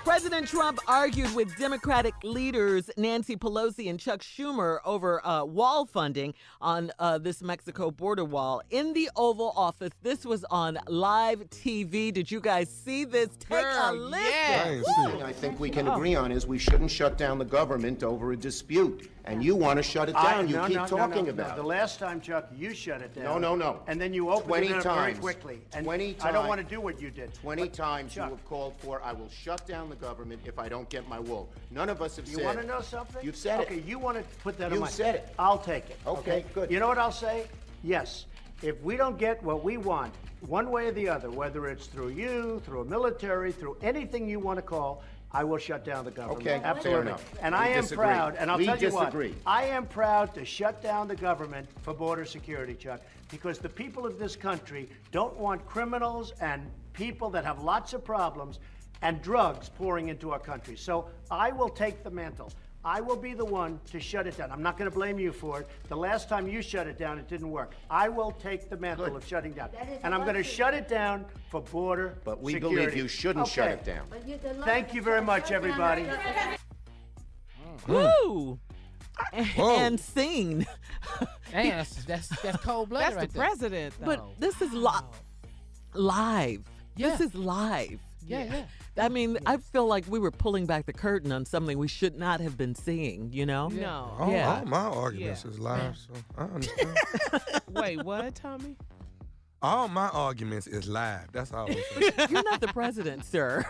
E: President Trump argued with Democratic leaders Nancy Pelosi and Chuck Schumer over wall funding on this Mexico border wall in the Oval Office. This was on live TV. Did you guys see this? Take a listen.
M: Yeah. I think we can agree on is we shouldn't shut down the government over a dispute. And you want to shut it down. You keep talking about it.
L: The last time, Chuck, you shut it down.
M: No.
L: And then you opened it up very quickly. And
M: 20 times.
L: I don't want to do what you did.
M: 20 times you have called for, I will shut down the government if I don't get my wool. None of us have said.
L: You want to know something?
M: You've said it.
L: Okay, you want to put that on my...
M: You've said it.
L: I'll take it.
M: Okay, good.
L: You know what I'll say? Yes. If we don't get what we want, one way or the other, whether it's through you, through a military, through anything you want to call, I will shut down the government.
M: Okay,
L: absolutely.
M: fair enough.
L: And I am proud, and I'll tell you what,
M: disagree.
L: I am proud to shut down the government for border security, Chuck, because the people of this country don't want criminals and people that have lots of problems and drugs pouring into our country. So I will take the mantle. I will be the one to shut it down. I'm not going to blame you for it. The last time you shut it down, it didn't work. I will take the mantle of shutting down. And I'm going to shut it down for border security.
M: But we believe you shouldn't shut it down.
L: Thank you very much, everybody.
E: Woo! And scene.
H: Damn, that's cold-blooded
F: That's
H: right
F: the
H: there.
F: president, though.
E: But this is live.
H: Yeah.
E: This is live.
H: Yeah.
E: I mean, I feel like we were pulling back the curtain on something we should not have been seeing, you know?
F: No.
G: All my arguments is live, so I understand.
F: Wait, what, Tommy?
G: All my arguments is live. That's all I'm saying.
E: You're not the president, sir.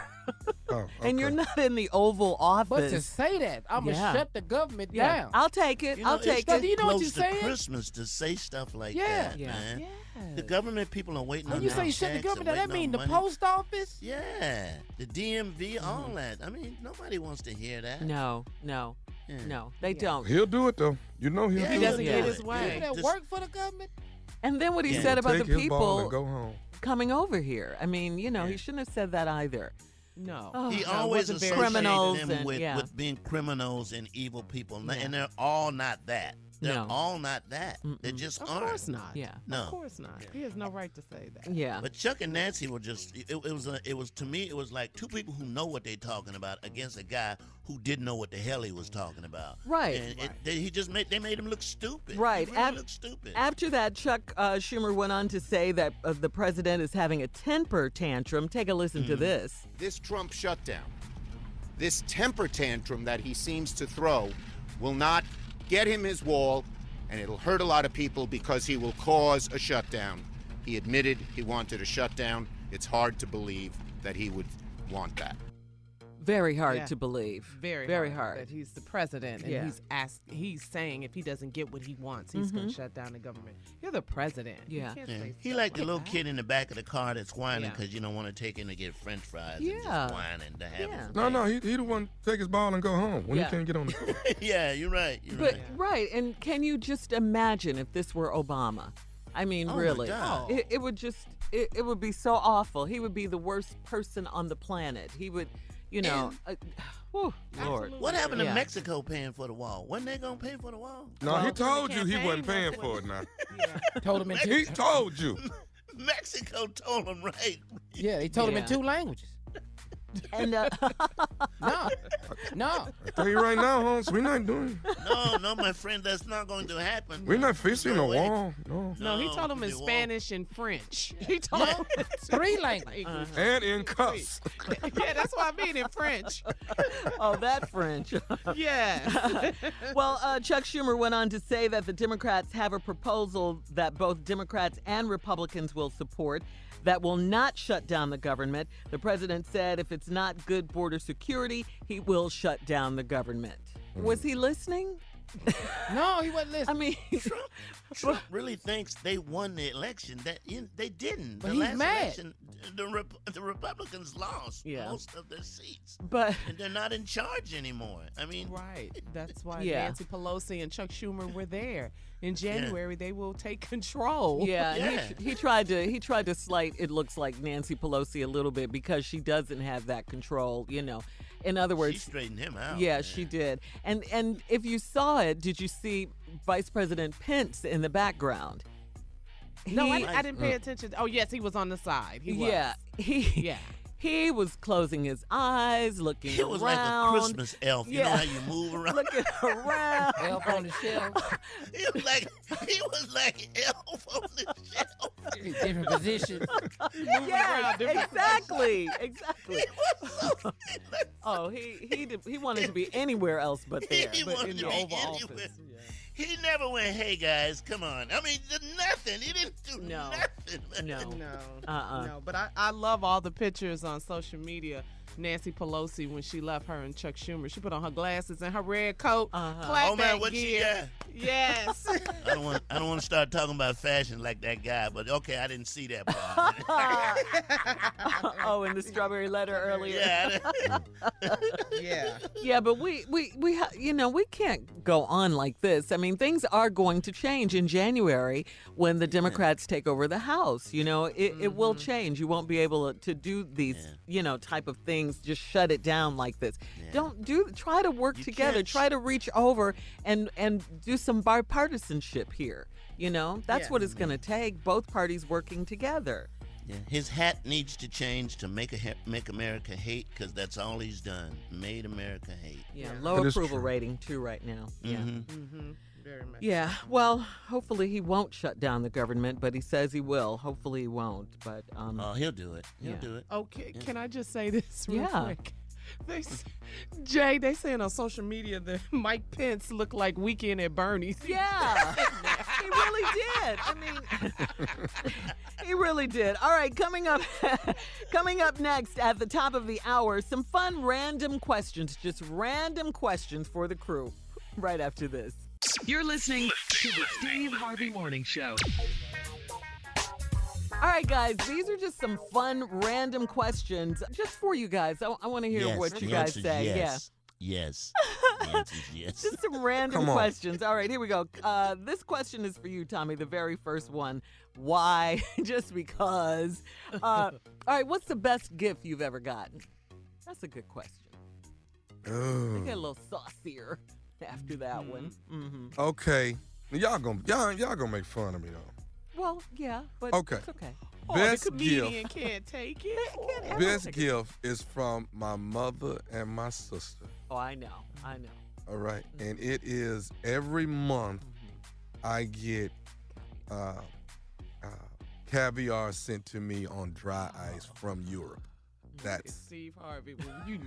G: Oh,
E: And you're not in the Oval Office.
H: But to say that, I'm going to shut the government down.
E: I'll take it. I'll take it.
H: Do you know what
D: close
H: you're saying?
D: to Christmas to say stuff like
H: Yeah.
D: that,
H: Yeah.
D: man.
H: Yeah.
D: The government people are waiting
H: When
D: on
H: you
D: their
H: say shut the
D: checks,
H: government
D: they're
H: down, that
D: waiting
H: mean
D: on
H: the
D: money.
H: post office?
D: Yeah, the DMV, all that. I mean, nobody wants to hear that.
E: No, they don't.
G: He'll do it, though. You know he'll do it.
F: He doesn't get his way.
H: People that work for the government?
E: And then what he
G: Yeah.
E: said about
G: Take
E: the
G: his ball and
E: people
G: go home.
E: coming over here. I mean, you know, he shouldn't have said that either.
F: No.
E: Oh,
D: He
E: no,
D: always
E: wasn't very
D: associated
E: criminals
D: them
E: and-
D: with being criminals and evil people,
E: Yeah.
D: and they're all not that. They're
E: No.
D: all not that. They just
F: Of
D: aren't.
F: course not.
E: Yeah.
D: No.
F: Of course not. He has no right to say that.
E: Yeah.
D: But Chuck and Nancy were just, it was to me, it was like two people who know what they're talking about against a guy who didn't know what the hell he was talking about.
E: Right.
D: And they made him look stupid.
E: Right.
D: He really looked stupid.
E: After that, Chuck Schumer went on to say that the president is having a temper tantrum. Take a listen to this.
M: This Trump shutdown, this temper tantrum that he seems to throw, will not get him his wall, and it'll hurt a lot of people because he will cause a shutdown. He admitted he wanted a shutdown. It's hard to believe that he would want that.
E: Very hard
F: Yeah.
E: to believe.
F: Very hard. That he's the president, and
E: Yeah.
F: he's saying if he doesn't get what he wants, he's going to shut down the government. You're the president. You
E: Yeah.
F: can't
D: Yeah.
F: say
D: He
F: stuff
D: like the little
F: that.
D: kid in the back of the car that's whining
F: Yeah.
D: because you don't want to take him to get French fries and
E: Yeah.
D: just whining to have
E: Yeah.
D: his
G: No,
D: way.
G: he the one take his ball and go home when
E: Yeah.
G: he can't get on the court.
D: Yeah, you're right. You're
E: But
D: right.
E: and can you just imagine if this were Obama? I mean,
D: Oh, my
E: really,
D: God.
E: it would just it would be so awful. He would be the worst person on the planet. He would, you know, whew, Lord.
D: What happened to
E: Yeah.
D: Mexico paying for the wall? Wasn't they gonna pay for the wall?
G: No, he
F: Well,
G: told
F: during
G: you
F: the
G: he wasn't paying
F: campaign,
G: for it now.
H: Told him in
G: He told you.
D: Mexico told him right.
H: Yeah, he told him in
E: Yeah.
H: 2 languages.
E: And
H: No.
G: I tell you right now, Holmes, we're not doing.
D: No, my friend, that's not going to happen.
G: We're not fixing
D: No
G: a
D: way.
G: wall. No.
F: No, he told him in
D: the wall.
F: Spanish and French. He told him
H: 3 languages.
G: And in cuffs.
F: Yeah, that's what I mean in French.
E: oh, that French.
F: Yeah.
E: Well, Chuck Schumer went on to say that the Democrats have a proposal that both Democrats and Republicans will support that will not shut down the government. The president said if it's not good border security, he will shut down the government. Was he listening?
H: No, he wasn't listening.
E: I mean,
D: Trump really thinks they won the election. They didn't.
H: But
D: the
H: he's
D: last
H: mad.
D: election, the Republicans lost most of their seats.
E: But
D: and they're not in charge anymore. I mean,
F: right. That's why
E: Yeah.
F: Nancy Pelosi and Chuck Schumer were there. In January, they will take control.
E: Yeah,
D: Yeah.
E: He tried to slight, it looks like, Nancy Pelosi a little bit because she doesn't have that control, you know. In other words,
D: she straightened him out.
E: Yeah,
D: man.
E: she did. And if you saw it, did you see Vice President Pence in the background?
F: No, I didn't pay attention. Oh, yes, he was on the side. He was.
E: Yeah, he was closing his eyes, looking
D: He was
E: around.
D: like a Christmas elf. You know how you move around?
E: Looking around.
H: Elf on the shelf.
D: He was like elf on the shelf.
H: Different positions.
E: Yes, exactly.
D: So,
E: he wanted to be anywhere else but there.
D: He
E: but
D: wanted
E: in
D: to
E: the
D: be
E: Oval
D: anywhere.
E: Office.
D: He never went, hey, guys, come on. I mean, nothing. He didn't do
E: No.
D: nothing.
E: No.
F: No, but I love all the pictures on social media. Nancy Pelosi, when she left her and Chuck Schumer, she put on her glasses and her red coat. Clap
D: Oh, man,
F: that
D: what she
F: gear.
D: got?
F: Yes.
D: I don't want to start talking about fashion like that guy, but okay, I didn't see that part.
E: Oh, in the strawberry letter earlier.
D: Yeah.
E: Yeah, but we can't go on like this. I mean, things are going to change in January when the Democrats take over the House. You know, it will change. You won't be able to do these, type of things. Just shut it down like this. Try to work together. Try to reach over and do some bipartisanship here. You know, that's what it's going to take. Both parties working together.
D: Yeah. His hat needs to change to make America hate, because that's all he's done. Made America hate.
E: Yeah, low approval rating too right now. Yeah.
F: Very much.
E: Yeah, well, hopefully he won't shut down the government, but he says he will. Hopefully he won't, but
D: he'll do it. He'll do it.
F: Okay, can I just say this real
E: Yeah.
F: quick? They saying on social media that Mike Pence looked like Weekend at Bernie's.
E: Yeah, he really did. I mean, he really did. All right, coming up next at the top of the hour, some fun random questions, just random questions for the crew. Right after this.
C: You're listening to the Steve Harvey Morning Show.
E: All right, guys, these are just some fun random questions just for you guys. I want to hear what you guys say.
D: Yes. Yes. The answer's yes.
E: Just some random questions. All right, here we go. This question is for you, Tommy, the very first one. Why? Just because. All right, what's the best gift you've ever gotten? That's a good question. They get a little saucier after that one. Mm-hmm.
G: Okay. Y'all gonna make fun of me though.
E: Well, yeah, but
G: okay.
E: It's okay.
G: Best
F: the comedian
G: gift.
F: can't take it.
G: Best gift is from my mother and my sister.
E: Oh, I know.
G: All right, and it is every month I get caviar sent to me on dry ice from Europe. That's
F: Steve Harvey. When you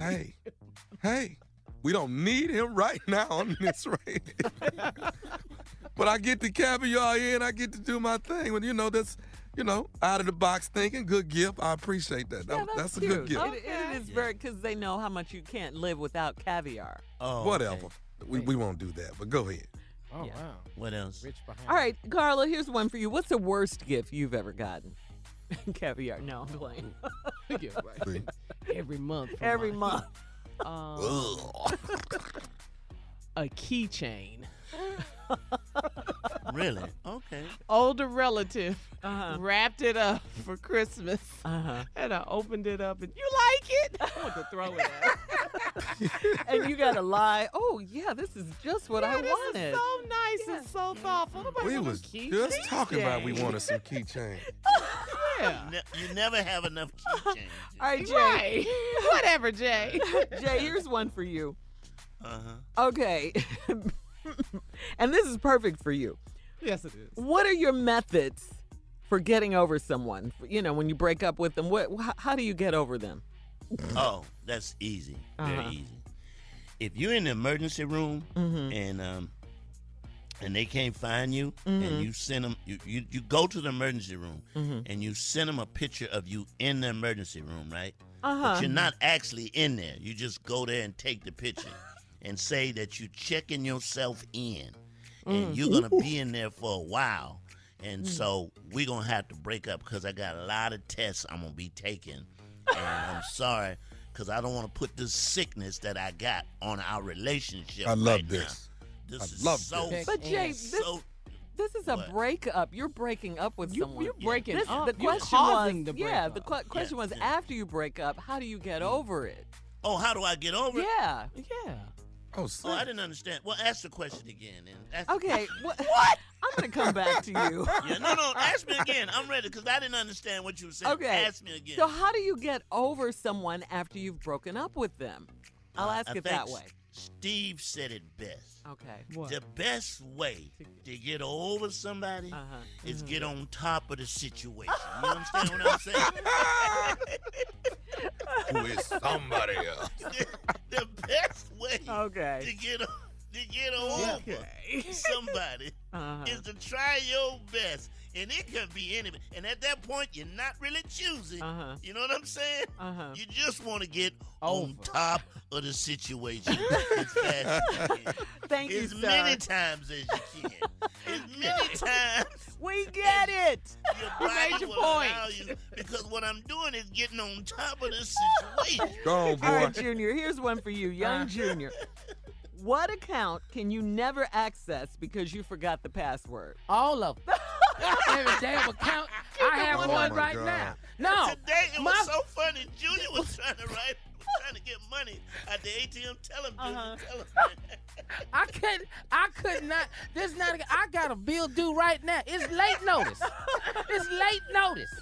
G: hey, we don't need him right now on this radio. But I get the caviar in, I get to do my thing. When that's out of the box thinking, good gift. I appreciate that.
E: Yeah,
G: that's a
E: cute.
G: good gift.
E: It is very, because they know how much you can't live without caviar.
D: Oh,
G: whatever. Okay. We won't do that, but go ahead.
H: Oh, wow.
D: What else?
H: Rich behind.
E: All right, Carla, here's one for you. What's the worst gift you've ever gotten? Caviar. No, I'm playing.
F: Yeah, right. Every month.
E: Every month.
F: A keychain.
D: Really? Okay.
F: Older relative wrapped it up for Christmas, and I opened it up, and you like it? I want to throw it at.
E: And you gotta lie. Oh yeah, this is just what I
F: this
E: wanted.
F: is so nice and so thoughtful. Nobody
G: We
F: wants
G: was
F: a
G: just talking about we
F: keychain.
G: wanted some keychain.
F: Yeah.
D: You never have enough keychains.
E: All right, Jay.
F: Right. Whatever, Jay.
E: Jay, here's one for you.
D: Uh-huh.
E: Okay. And this is perfect for you.
F: Yes, it is.
E: What are your methods for getting over someone? When you break up with them, how do you get over them?
D: Oh, that's easy. Very easy. If you're in the emergency room and they can't find you, and you send them, you go to the emergency room and you send them a picture of you in the emergency room, right? But you're not actually in there. You just go there and take the picture. and say that you're checking yourself in, and you're going to be in there for a while. And so we're going to have to break up because I got a lot of tests I'm going to be taking. And I'm sorry because I don't want to put this sickness that I got on our relationship.
G: I love this.
D: Now. This is
G: love
D: so.
G: this.
E: But Jay, this is a breakup. You're breaking up with someone.
F: You're breaking up.
E: The
F: You're
E: question
F: causing
E: was,
F: the breakup.
E: the question was after you break up, how do you get over it?
D: Oh, how do I get over it?
E: Yeah.
G: Oh,
D: I didn't understand. Well, ask the question again.
E: Okay. What? I'm going to come back to you.
D: Yeah, no. Ask me again. I'm ready because I didn't understand what you were saying.
E: Okay.
D: Ask me again.
E: So how do you get over someone after you've broken up with them? I'll ask it that way.
D: Steve said it best.
E: Okay.
D: What? The best way to get over somebody is get on top of the situation. You understand what I'm saying?
G: Who is somebody else?
D: The best way to get over somebody is to try your best. And it can be anybody. And at that point, you're not really choosing. You know what I'm saying? You just want to get on top of the situation as fast as you can.
E: Thank you,
D: as
E: sir.
D: many times as you can. As many times.
E: We get it.
D: Your body will allow you, because what I'm doing is getting on top of this situation.
G: Go on, boy.
E: All right, Junior, here's one for you, young Junior. What account can you never access because you forgot the password?
H: All of them. Every damn account. I have one right now. No.
D: Today it was so funny. Junior was trying to get money at the ATM. Tell him, Junior. Tell him.
H: I could not. I got a bill due right now. It's late notice. It's late notice.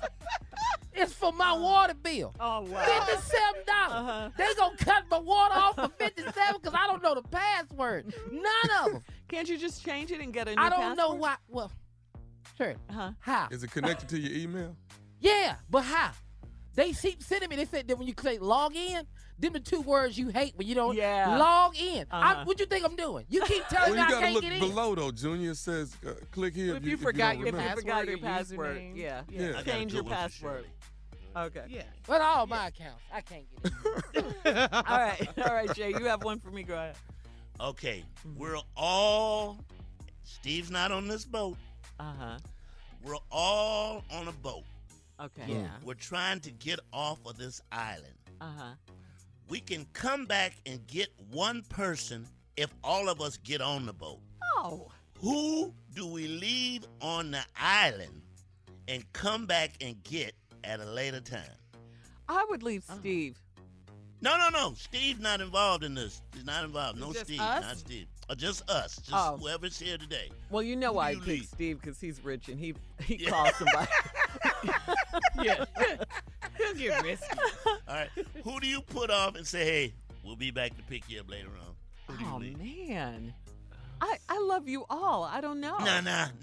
H: It's for my water bill.
E: Oh, wow.
H: $57. They gonna cut my water off for $57 because I don't know the password. None of them.
E: Can't you just change it and get a new
H: I don't
E: password?
H: know why. Well, sure. How?
G: Is it connected to your email?
H: Yeah, but how? They keep sending me. They said that when you say log in, them the two words you hate when you don't log in. What you think I'm doing? You keep telling me I can't get in.
G: You gotta look below though, Junior. It says click here.
F: If you forgot your
E: password,
F: username.
E: Yeah. Change your password. Okay.
F: Yeah.
H: But all my accounts, I can't get in.
E: All right, Jay, you have one for me. Go ahead.
D: Okay, we're all. Steve's not on this boat. We're all on a boat.
E: Okay.
H: Yeah.
D: We're trying to get off of this island. We can come back and get one person if all of us get on the boat.
E: Oh.
D: Who do we leave on the island and come back and get at a later time?
E: I would leave Steve.
D: No. Steve's not involved in this. He's not involved. No,
E: Just
D: Steve,
E: us?
D: not Steve. Just us. Just whoever's here today.
E: Well, you know why I picked Steve, because he's rich and he calls somebody.
F: Yeah. He'll get risky.
D: All right. Who do you put off and say, hey, we'll be back to pick you up later on? Who do you leave?
E: Man. I love you all. I don't know.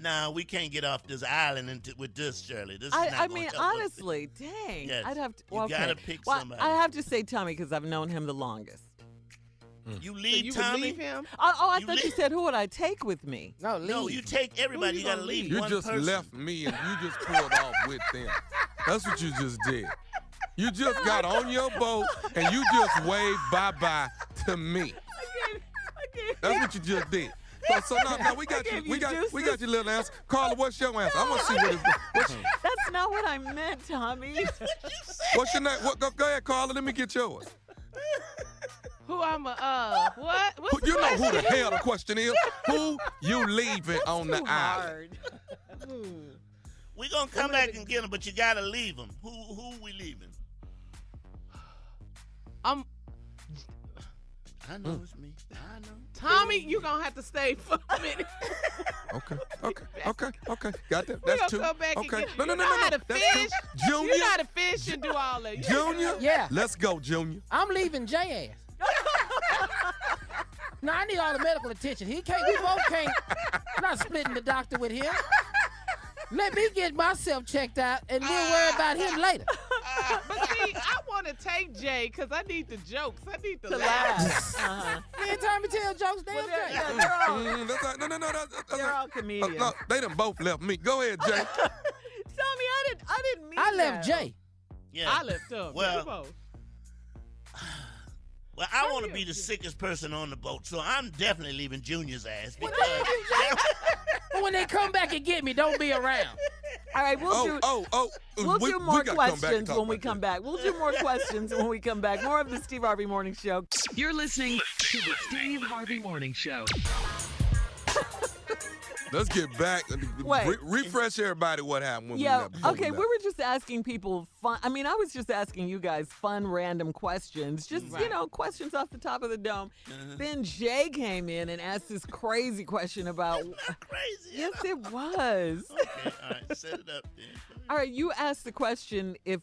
D: Nah. We can't get off this island with this, Shirley. This is not
E: I
D: gonna
E: mean,
D: help us.
E: honestly, dang.
D: Yes.
E: I'd have to.
D: You gotta pick somebody.
E: I have to say Tommy because I've known him the longest.
D: You leave
F: you
D: Tommy?
F: would leave him?
E: I thought you said who would I take with me?
D: No, you take everybody. You gotta leave
G: You
D: one
G: just
D: person.
G: left me and you just pulled off with them. That's what you just did. You just got on your boat and you just waved bye-bye to me. That's what you just did. So now we got your little answer. Carla, what's your answer? I want to see what it's.
E: That's not what I meant, Tommy.
G: What's your name? Go ahead, Carla. Let me get yours.
F: Who I'm what? What's
G: You
F: the
G: know who the
F: question?
G: hell the question is. Who you leaving on the island?
D: We're going to come back and get him, but you got to leave him. Who we leaving? I know it's me. I know.
F: Tommy, you going to have to stay for a minute.
G: Okay. Got that.
F: We're
G: That's
F: going to
G: two.
F: come back and
G: Okay.
F: get
G: No.
F: you know how to
G: That's
F: fish?
G: two. Junior.
F: You know how to fish and do all that.
G: Junior.
H: Yeah.
G: Let's go, Junior.
H: I'm leaving Jay ass. No, I need all the medical attention. We both can't. I'm not splitting the doctor with him. Let me get myself checked out, and we'll worry about him later.
F: But see, I want to take Jay because I need the jokes. I need the laughs.
H: Me and Tommy tell jokes, damn Jay.
E: They're all comedians.
G: No, they done both left me. Go ahead, Jay.
E: Tommy, I didn't mean
H: I left
E: that.
H: Jay.
D: Yeah.
F: I left him.
D: Well, Well, I want to be the sickest person on the boat, so I'm definitely leaving Junior's ass. Because
H: when they come back and get me, don't be around.
E: All right, we'll do more questions when we come back. We'll do more questions when we come back. More of the Steve Harvey Morning Show.
C: You're listening to the Steve Harvey Morning Show.
G: Let's get back.
E: Wait.
G: Refresh everybody what happened. When
E: we were just asking people fun. I mean, I was just asking you guys fun, random questions. Just, questions off the top of the dome. Then Jay came in and asked this crazy question about.
D: Not crazy.
E: Yes, it was.
D: Okay, all right, set it up then.
E: All right, you asked the question if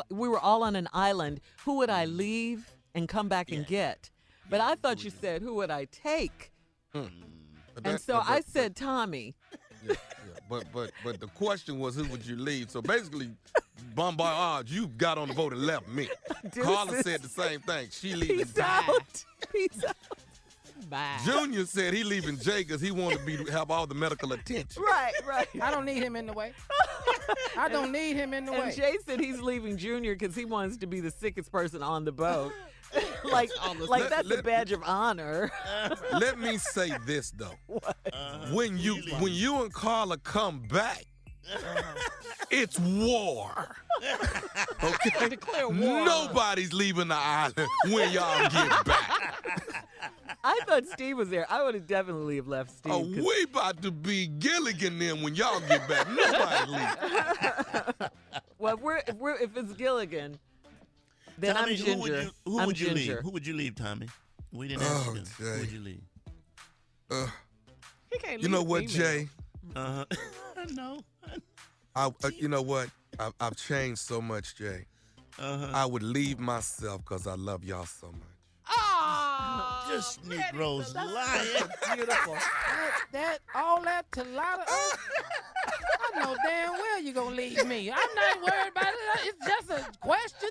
E: we were all on an island, who would I leave and come back and get? But I thought you said, who would I take? And so I said Tommy.
G: Yeah. But the question was, who would you leave? So basically, Bombard, you got on the boat and left me. Carla said the same thing. She leaving.
E: Peace out. Peace out.
F: Bye.
G: Junior said he leaving Jay because he wanted to have all the medical attention.
E: Right.
H: I don't need him in the way. I don't need him in the way.
E: And Jay said he's leaving Junior because he wants to be the sickest person on the boat. like that's a badge of honor.
G: Let me say this though. When you and Carla come back, it's war. Okay?
F: Declare war.
G: Nobody's leaving the island when y'all get back.
E: I thought Steve was there. I would have definitely left Steve.
G: Oh, we about to be Gilligan then when y'all get back. Nobody leave.
E: Well, if it's Gilligan, then
D: Tommy,
E: I'm Ginger.
D: Who would you leave? Who would you leave, Tommy? We didn't ask you. Who would you leave?
F: He can't leave.
G: You know what, Jay?
D: No.
G: You know what? I've changed so much, Jay. I would leave myself because I love y'all so much.
F: Oh,
D: just Negroes lying.
E: Beautiful.
H: All that to lie to us. I know damn well you're gonna leave me. I'm not worried about it. It's just a question.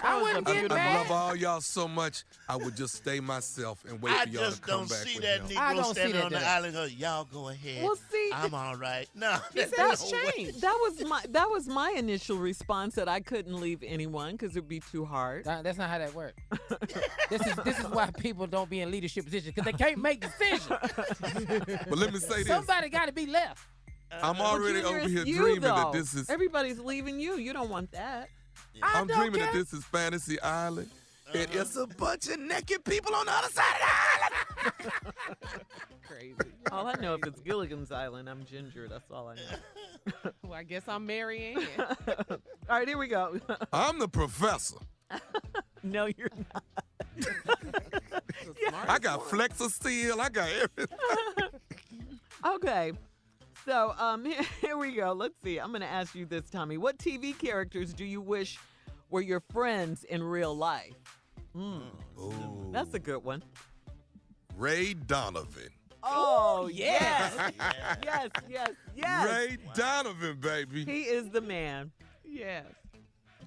H: I wouldn't get mad.
G: I love all y'all so much. I would just stay myself and wait for y'all to come back.
D: I just don't see that Negro standing on the island going, y'all go ahead.
E: Well, see,
D: I'm all right. No,
E: that's changed. That was my initial response that I couldn't leave anyone because it'd be too hard.
H: That's not how that works. This is why people don't be in leadership positions because they can't make decisions.
G: But let me say this.
H: Somebody got to be left.
G: I'm already over here dreaming that this is.
E: Everybody's leaving you. You don't want that.
G: I'm dreaming that this is Fantasy Island. And it's a bunch of naked people on the other side of the island.
E: Crazy. All I know, if it's Gilligan's Island, I'm Ginger. That's all I know.
F: Well, I guess I'm Mary Ann.
E: All right, here we go.
G: I'm the professor.
E: No, you're not.
G: I got Flexor Steel. I got everything.
E: Okay. So here we go. Let's see. I'm going to ask you this, Tommy. What TV characters do you wish were your friends in real life? That's a good one.
G: Ray Donovan.
E: Oh, yes. Yes.
G: Ray Donovan, baby.
E: He is the man.
F: Yes.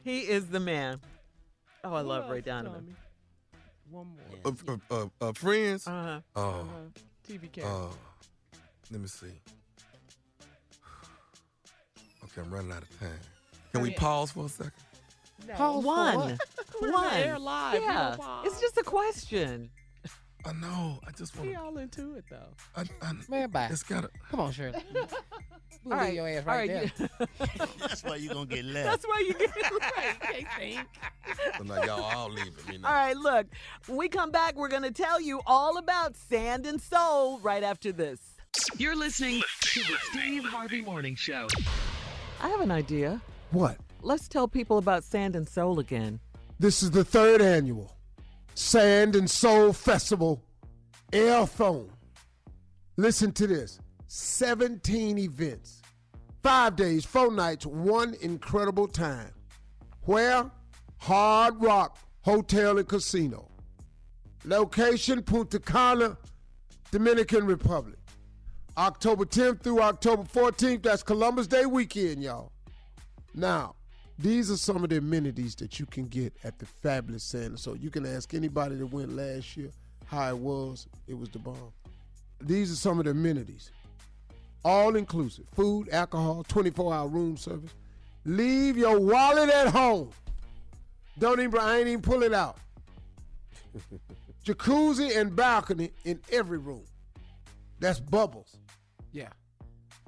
E: He is the man. Oh, I love Ray Donovan.
F: One more.
G: Friends?
F: TV character.
G: Let me see. Okay, I'm running out of time. Can we pause for a second?
F: No.
E: Pause one.
F: Air live.
E: Yeah. It's just a question.
G: I know. I just want
F: to. Be all into it, though.
H: Man, bye.
G: It's gotta.
H: Come on, Shirley. We'll
E: all
H: leave your ass right there.
D: That's why you're going to get left.
E: That's why you get left.
F: Can't think.
G: So now y'all all leaving me now.
E: All right, look. When we come back, we're going to tell you all about Sand and Soul right after this.
C: You're listening to the Steve Harvey Morning Show.
E: I have an idea.
B: What?
E: Let's tell people about Sand and Soul again.
B: This is the 3rd annual Sand and Soul Festival, Air Phone. Listen to this. 17 events, 5 days, 4 nights, one incredible time. Where? Hard Rock Hotel and Casino. Location, Punta Cana, Dominican Republic. October 10th through October 14th, that's Columbus Day weekend, y'all. Now, these are some of the amenities that you can get at the fabulous Sand and Soul. You can ask anybody that went last year how it was. It was the bomb. These are some of the amenities. All inclusive. Food, alcohol, 24-hour room service. Leave your wallet at home. I ain't even pull it out. Jacuzzi and balcony in every room. That's bubbles.
H: Yeah.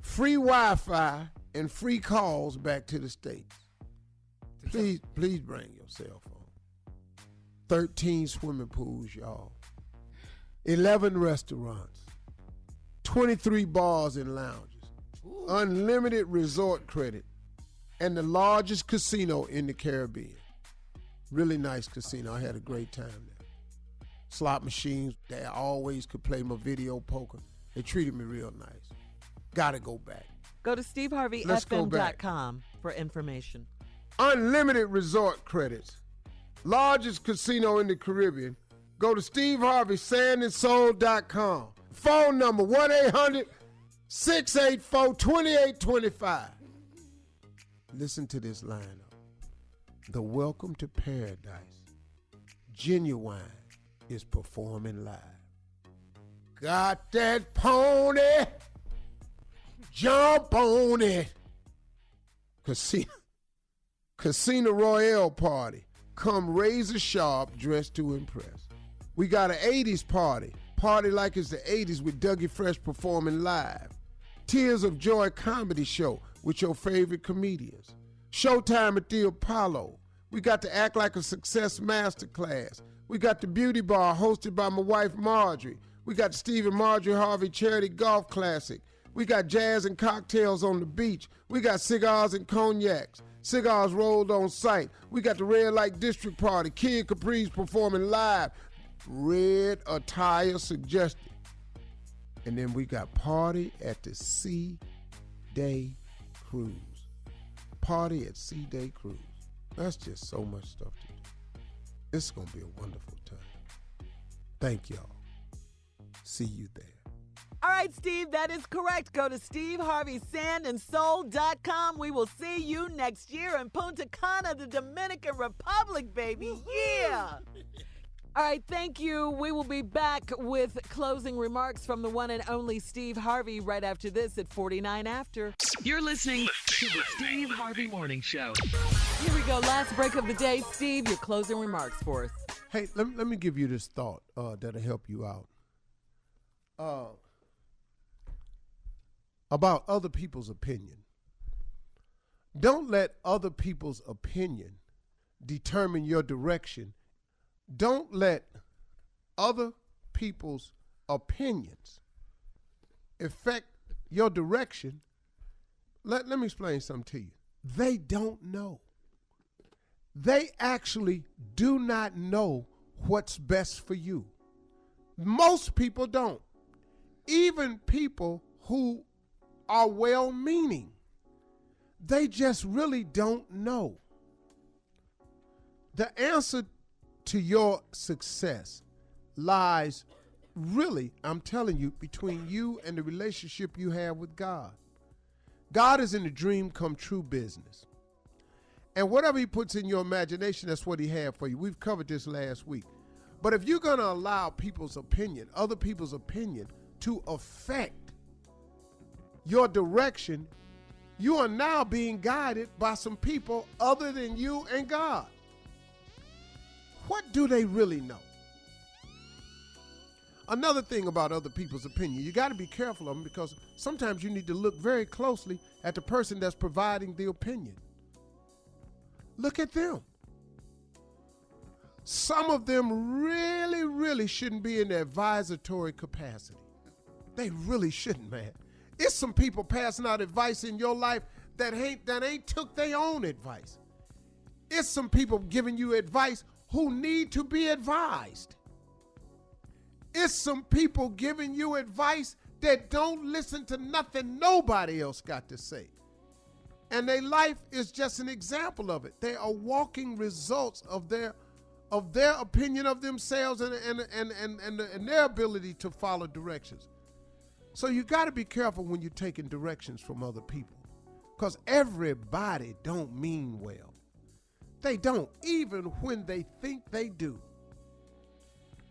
B: Free Wi-Fi and free calls back to the States. Please bring your cell phone. 13 swimming pools, y'all. 11 restaurants. 23 bars and lounges. Ooh. Unlimited resort credit. And the largest casino in the Caribbean. Really nice casino. I had a great time there. Slot machines. They always could play my video poker. They treated me real nice. Gotta go back.
E: Go to SteveHarveyFM.com for information.
B: Unlimited resort credits. Largest casino in the Caribbean. Go to SteveHarveySandandSoul.com. Phone number 1-800-684-2825. Listen to this lineup. The Welcome to Paradise. Genuine is performing live. Got that pony? Jump on it. Casino Royale party. Come razor sharp, dressed to impress. We got an 80s party. Party like it's the 80s with Dougie Fresh performing live. Tears of Joy comedy show with your favorite comedians. Showtime at the Apollo. We got the Act Like a Success Masterclass. We got the Beauty Bar hosted by my wife Marjorie. We got the Steve and Marjorie Harvey Charity Golf Classic. We got jazz and cocktails on the beach. We got cigars and cognacs. Cigars rolled on site. We got the Red Light District Party. Kid Caprice performing live. Red attire suggested. And then we got Party at the Sea Day Cruise. Party at Sea Day Cruise. That's just so much stuff to do. It's going to be a wonderful time. Thank y'all. See you there.
E: All right, Steve, that is correct. Go to SteveHarveySandandSoul.com. We will see you next year in Punta Cana, the Dominican Republic, baby. Yeah. All right, thank you. We will be back with closing remarks from the one and only Steve Harvey right after this at 49 after.
C: You're listening to the Steve Harvey Morning Show.
E: Here we go. Last break of the day. Steve, your closing remarks for us.
B: Hey, let me give you this thought that'll help you out. About other people's opinion. Don't let other people's opinion determine your direction. Don't let other people's opinions affect your direction. Let me explain something to you. They don't know. They actually do not know what's best for you. Most people don't. Even people who are well-meaning, they just really don't know. The answer to your success lies really, I'm telling you, between you and the relationship you have with God. God is in the dream come true business. And whatever he puts in your imagination, that's what he had for you. We've covered this last week. But if you're going to allow people's opinion, other people's opinion, to affect your direction, you are now being guided by some people other than you and God. What do they really know? Another thing about other people's opinion, you got to be careful of them because sometimes you need to look very closely at the person that's providing the opinion. Look at them. Some of them really, really shouldn't be in the advisory capacity. They really shouldn't, man. It's some people passing out advice in your life that ain't took their own advice. It's some people giving you advice who need to be advised. It's some people giving you advice that don't listen to nothing nobody else got to say. And their life is just an example of it. They are walking results of their opinion of themselves and their ability to follow directions. So you got to be careful when you're taking directions from other people, because everybody don't mean well. They don't, even when they think they do.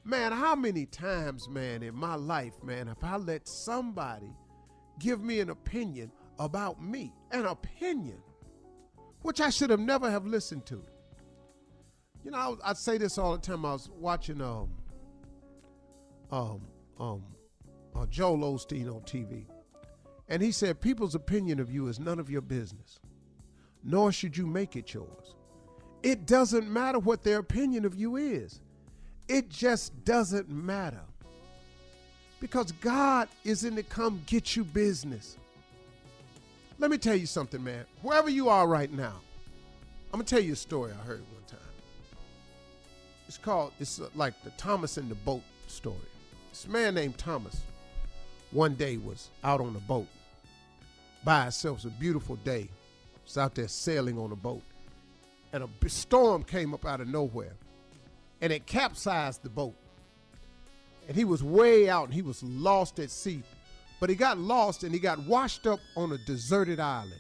B: Man, how many times, man, in my life, man, if I let somebody give me an opinion about me, an opinion, which I should have never have listened to. You know, I say this all the time. I was watching Joel Osteen on TV, and he said, people's opinion of you is none of your business, nor should you make it yours. It doesn't matter what their opinion of you is. It just doesn't matter. Because God is in the come get you business. Let me tell you something, man. Wherever you are right now, I'm going to tell you a story I heard one time. It's like the Thomas and the boat story. This man named Thomas one day was out on a boat by himself. It was a beautiful day. He was out there sailing on a boat. And a storm came up out of nowhere. And it capsized the boat. And he was way out and he was lost at sea. But he got lost and he got washed up on a deserted island.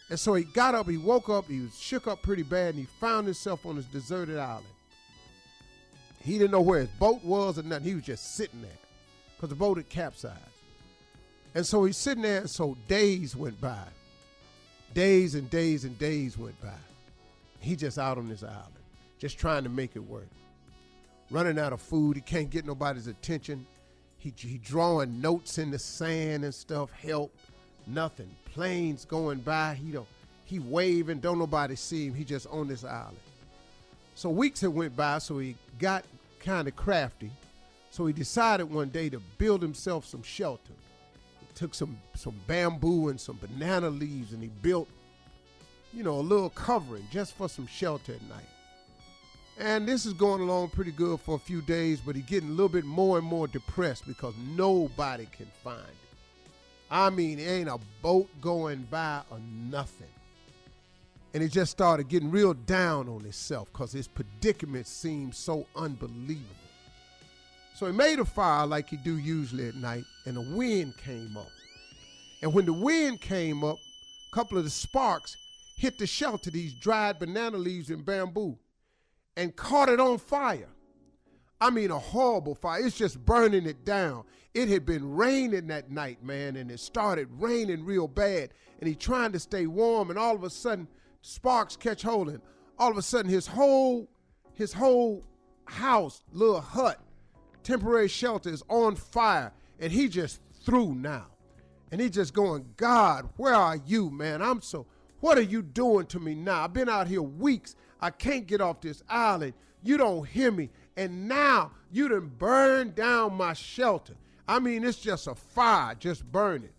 B: And so he got up, he woke up, he was shook up pretty bad, and he found himself on this deserted island. He didn't know where his boat was or nothing. He was just sitting there because the boat had capsized. And so he's sitting there, and so days went by. Days and days and days went by. He just out on this island, just trying to make it work. Running out of food, he can't get nobody's attention. He drawing notes in the sand and stuff, help, nothing. Planes going by, he waving, don't nobody see him. He just on this island. So weeks had went by, so he got kind of crafty. So he decided one day to build himself some shelter. He took some bamboo and some banana leaves, and he built, a little covering just for some shelter at night. And this is going along pretty good for a few days, but he's getting a little bit more and more depressed because nobody can find him. I mean, it ain't a boat going by or nothing. And he just started getting real down on himself because his predicament seemed so unbelievable. So he made a fire like he do usually at night, and the wind came up. And when the wind came up, a couple of the sparks hit the shelter, these dried banana leaves and bamboo, and caught it on fire. I mean, a horrible fire. It's just burning it down. It had been raining that night, man, and it started raining real bad. And he trying to stay warm, and all of a sudden, sparks catch hold of him. All of a sudden, his whole house, little hut, temporary shelter is on fire, and he just through now. And he just going, God, where are you, man? What are you doing to me now? I've been out here weeks. I can't get off this island. You don't hear me. And now you done burned down my shelter. I mean, it's just a fire just burning.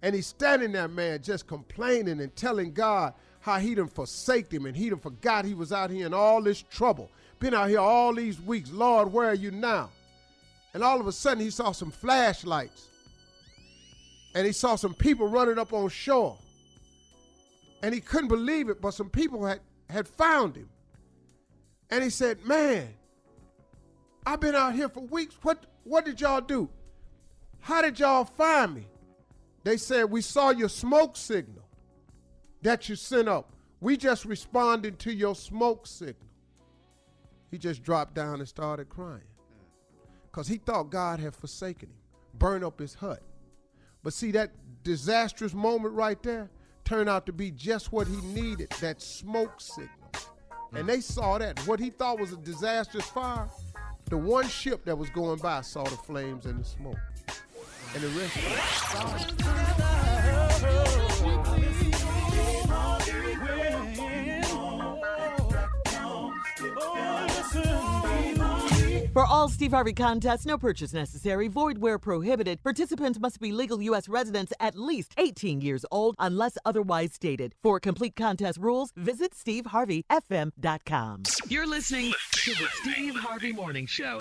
B: And he's standing there, man, just complaining and telling God how he done forsaked him and he done forgot he was out here in all this trouble. Been out here all these weeks. Lord, where are you now? And all of a sudden he saw some flashlights. And he saw some people running up on shore. And he couldn't believe it, but some people had found him. And he said, man, I've been out here for weeks. What did y'all do? How did y'all find me? They said, we saw your smoke signal that you sent up. We just responded to your smoke signal. He just dropped down and started crying because he thought God had forsaken him, burned up his hut. But see, that disastrous moment right there turned out to be just what he needed, that smoke signal. And they saw that. What he thought was a disastrous fire, the one ship that was going by saw the flames and the smoke. And the rest of it
E: For all Steve Harvey contests, no purchase necessary, void where prohibited. Participants must be legal U.S. residents at least 18 years old unless otherwise stated. For complete contest rules, visit SteveHarveyFM.com.
C: You're listening to the Steve Harvey Morning Show.